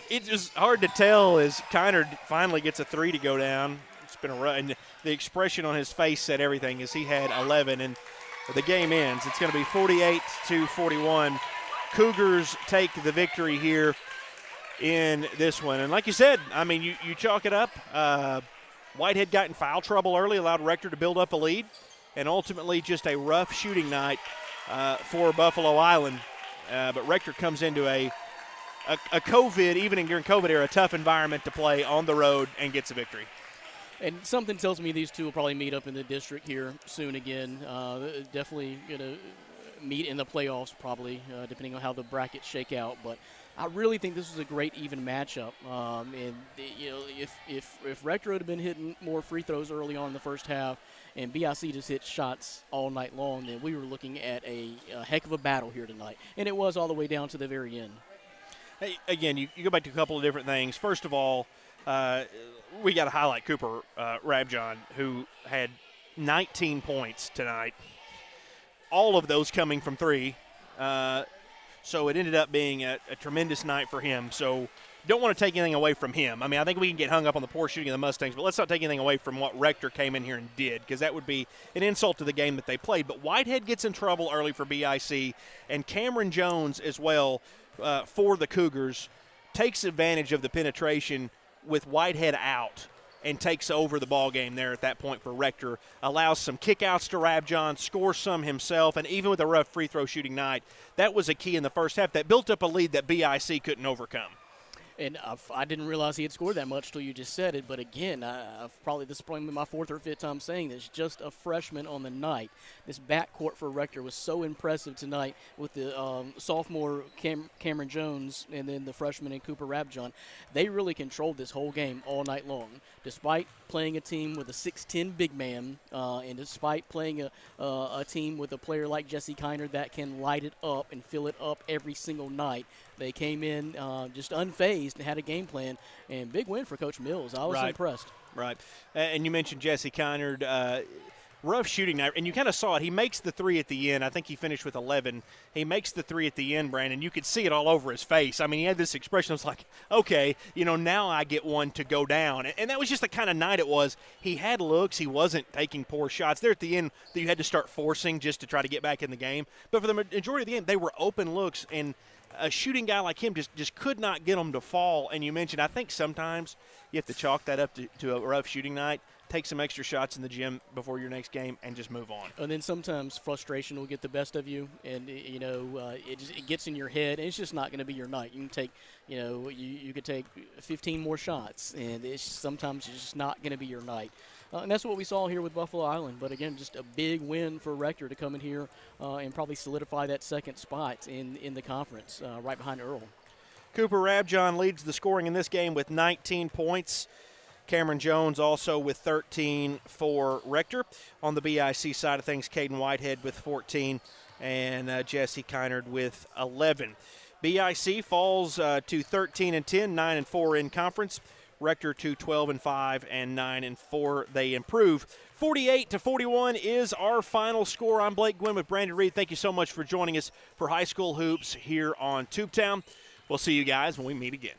It's just hard to tell as Kynard finally gets a three to go down. It's been a run. And the expression on his face said everything as he had 11, and the game ends. It's going to be 48-41. Cougars take the victory here in this one. And like you said, I mean, you chalk it up. Whitehead got in foul trouble early, allowed Rector to build up a lead, and ultimately just a rough shooting night for Buffalo Island. But Rector comes into a a COVID, even during COVID era, a tough environment to play on the road and gets a victory. And something tells me these two will probably meet up in the district here soon again. Definitely going to meet in the playoffs probably, depending on how the brackets shake out. But I really think this was a great even matchup. And if Rector would have been hitting more free throws early on in the first half and BIC just hit shots all night long, then we were looking at a heck of a battle here tonight. And it was all the way down to the very end. Hey, again, you go back to a couple of different things. First of all, we got to highlight Cooper Rabjohn, who had 19 points tonight, all of those coming from three. So it ended up being a tremendous night for him. So don't want to take anything away from him. I mean, I think we can get hung up on the poor shooting of the Mustangs, but let's not take anything away from what Rector came in here and did, because that would be an insult to the game that they played. But Whitehead gets in trouble early for BIC, and Cameron Jones as well for the Cougars takes advantage of the penetration with Whitehead out and takes over the ball game there at that point for Rector, allows some kickouts to Rabjohn, scores some himself, and even with a rough free throw shooting night, that was a key in the first half that built up a lead that BIC couldn't overcome. And I didn't realize he had scored that much till you just said it. But again, this is probably my fourth or fifth time saying this. Just a freshman on the night. This backcourt for Rector was so impressive tonight with the sophomore Cameron Jones and then the freshman in Cooper Rabjohn. They really controlled this whole game all night long, despite playing a team with a 6'10" big man, and despite playing a team with a player like Jesse Kiner that can light it up and fill it up every single night. They came in just unfazed and had a game plan, and big win for Coach Mills. I was impressed. Right. And you mentioned Jesse Kiner, rough shooting night, and you kind of saw it. He makes the three at the end. I think he finished with 11. He makes the three at the end, Brandon. You could see it all over his face. I mean, he had this expression. It was like, okay, now I get one to go down. And that was just the kind of night it was. He had looks. He wasn't taking poor shots. There at the end, you had to start forcing just to try to get back in the game. But for the majority of the game, they were open looks, and a shooting guy like him just could not get them to fall. And you mentioned, I think sometimes you have to chalk that up to a rough shooting night. Take some extra shots in the gym before your next game and just move on. And then sometimes frustration will get the best of you, and it gets in your head, and it's just not going to be your night. You can take, you could take 15 more shots, and sometimes it's just not going to be your night. And that's what we saw here with Buffalo Island. But again, just a big win for Rector to come in here and probably solidify that second spot in the conference, right behind Earl. Cooper Rabjohn leads the scoring in this game with 19 points. Cameron Jones also with 13 for Rector. On the BIC side of things, Caden Whitehead with 14 and Jesse Kynard with 11. BIC falls to 13-10, 9-4 in conference. Rector to 12-5 and 9-4. They improve. 48-41 is our final score. I'm Blake Gwynn with Brandon Reed. Thank you so much for joining us for High School Hoops here on Tubetown. We'll see you guys when we meet again.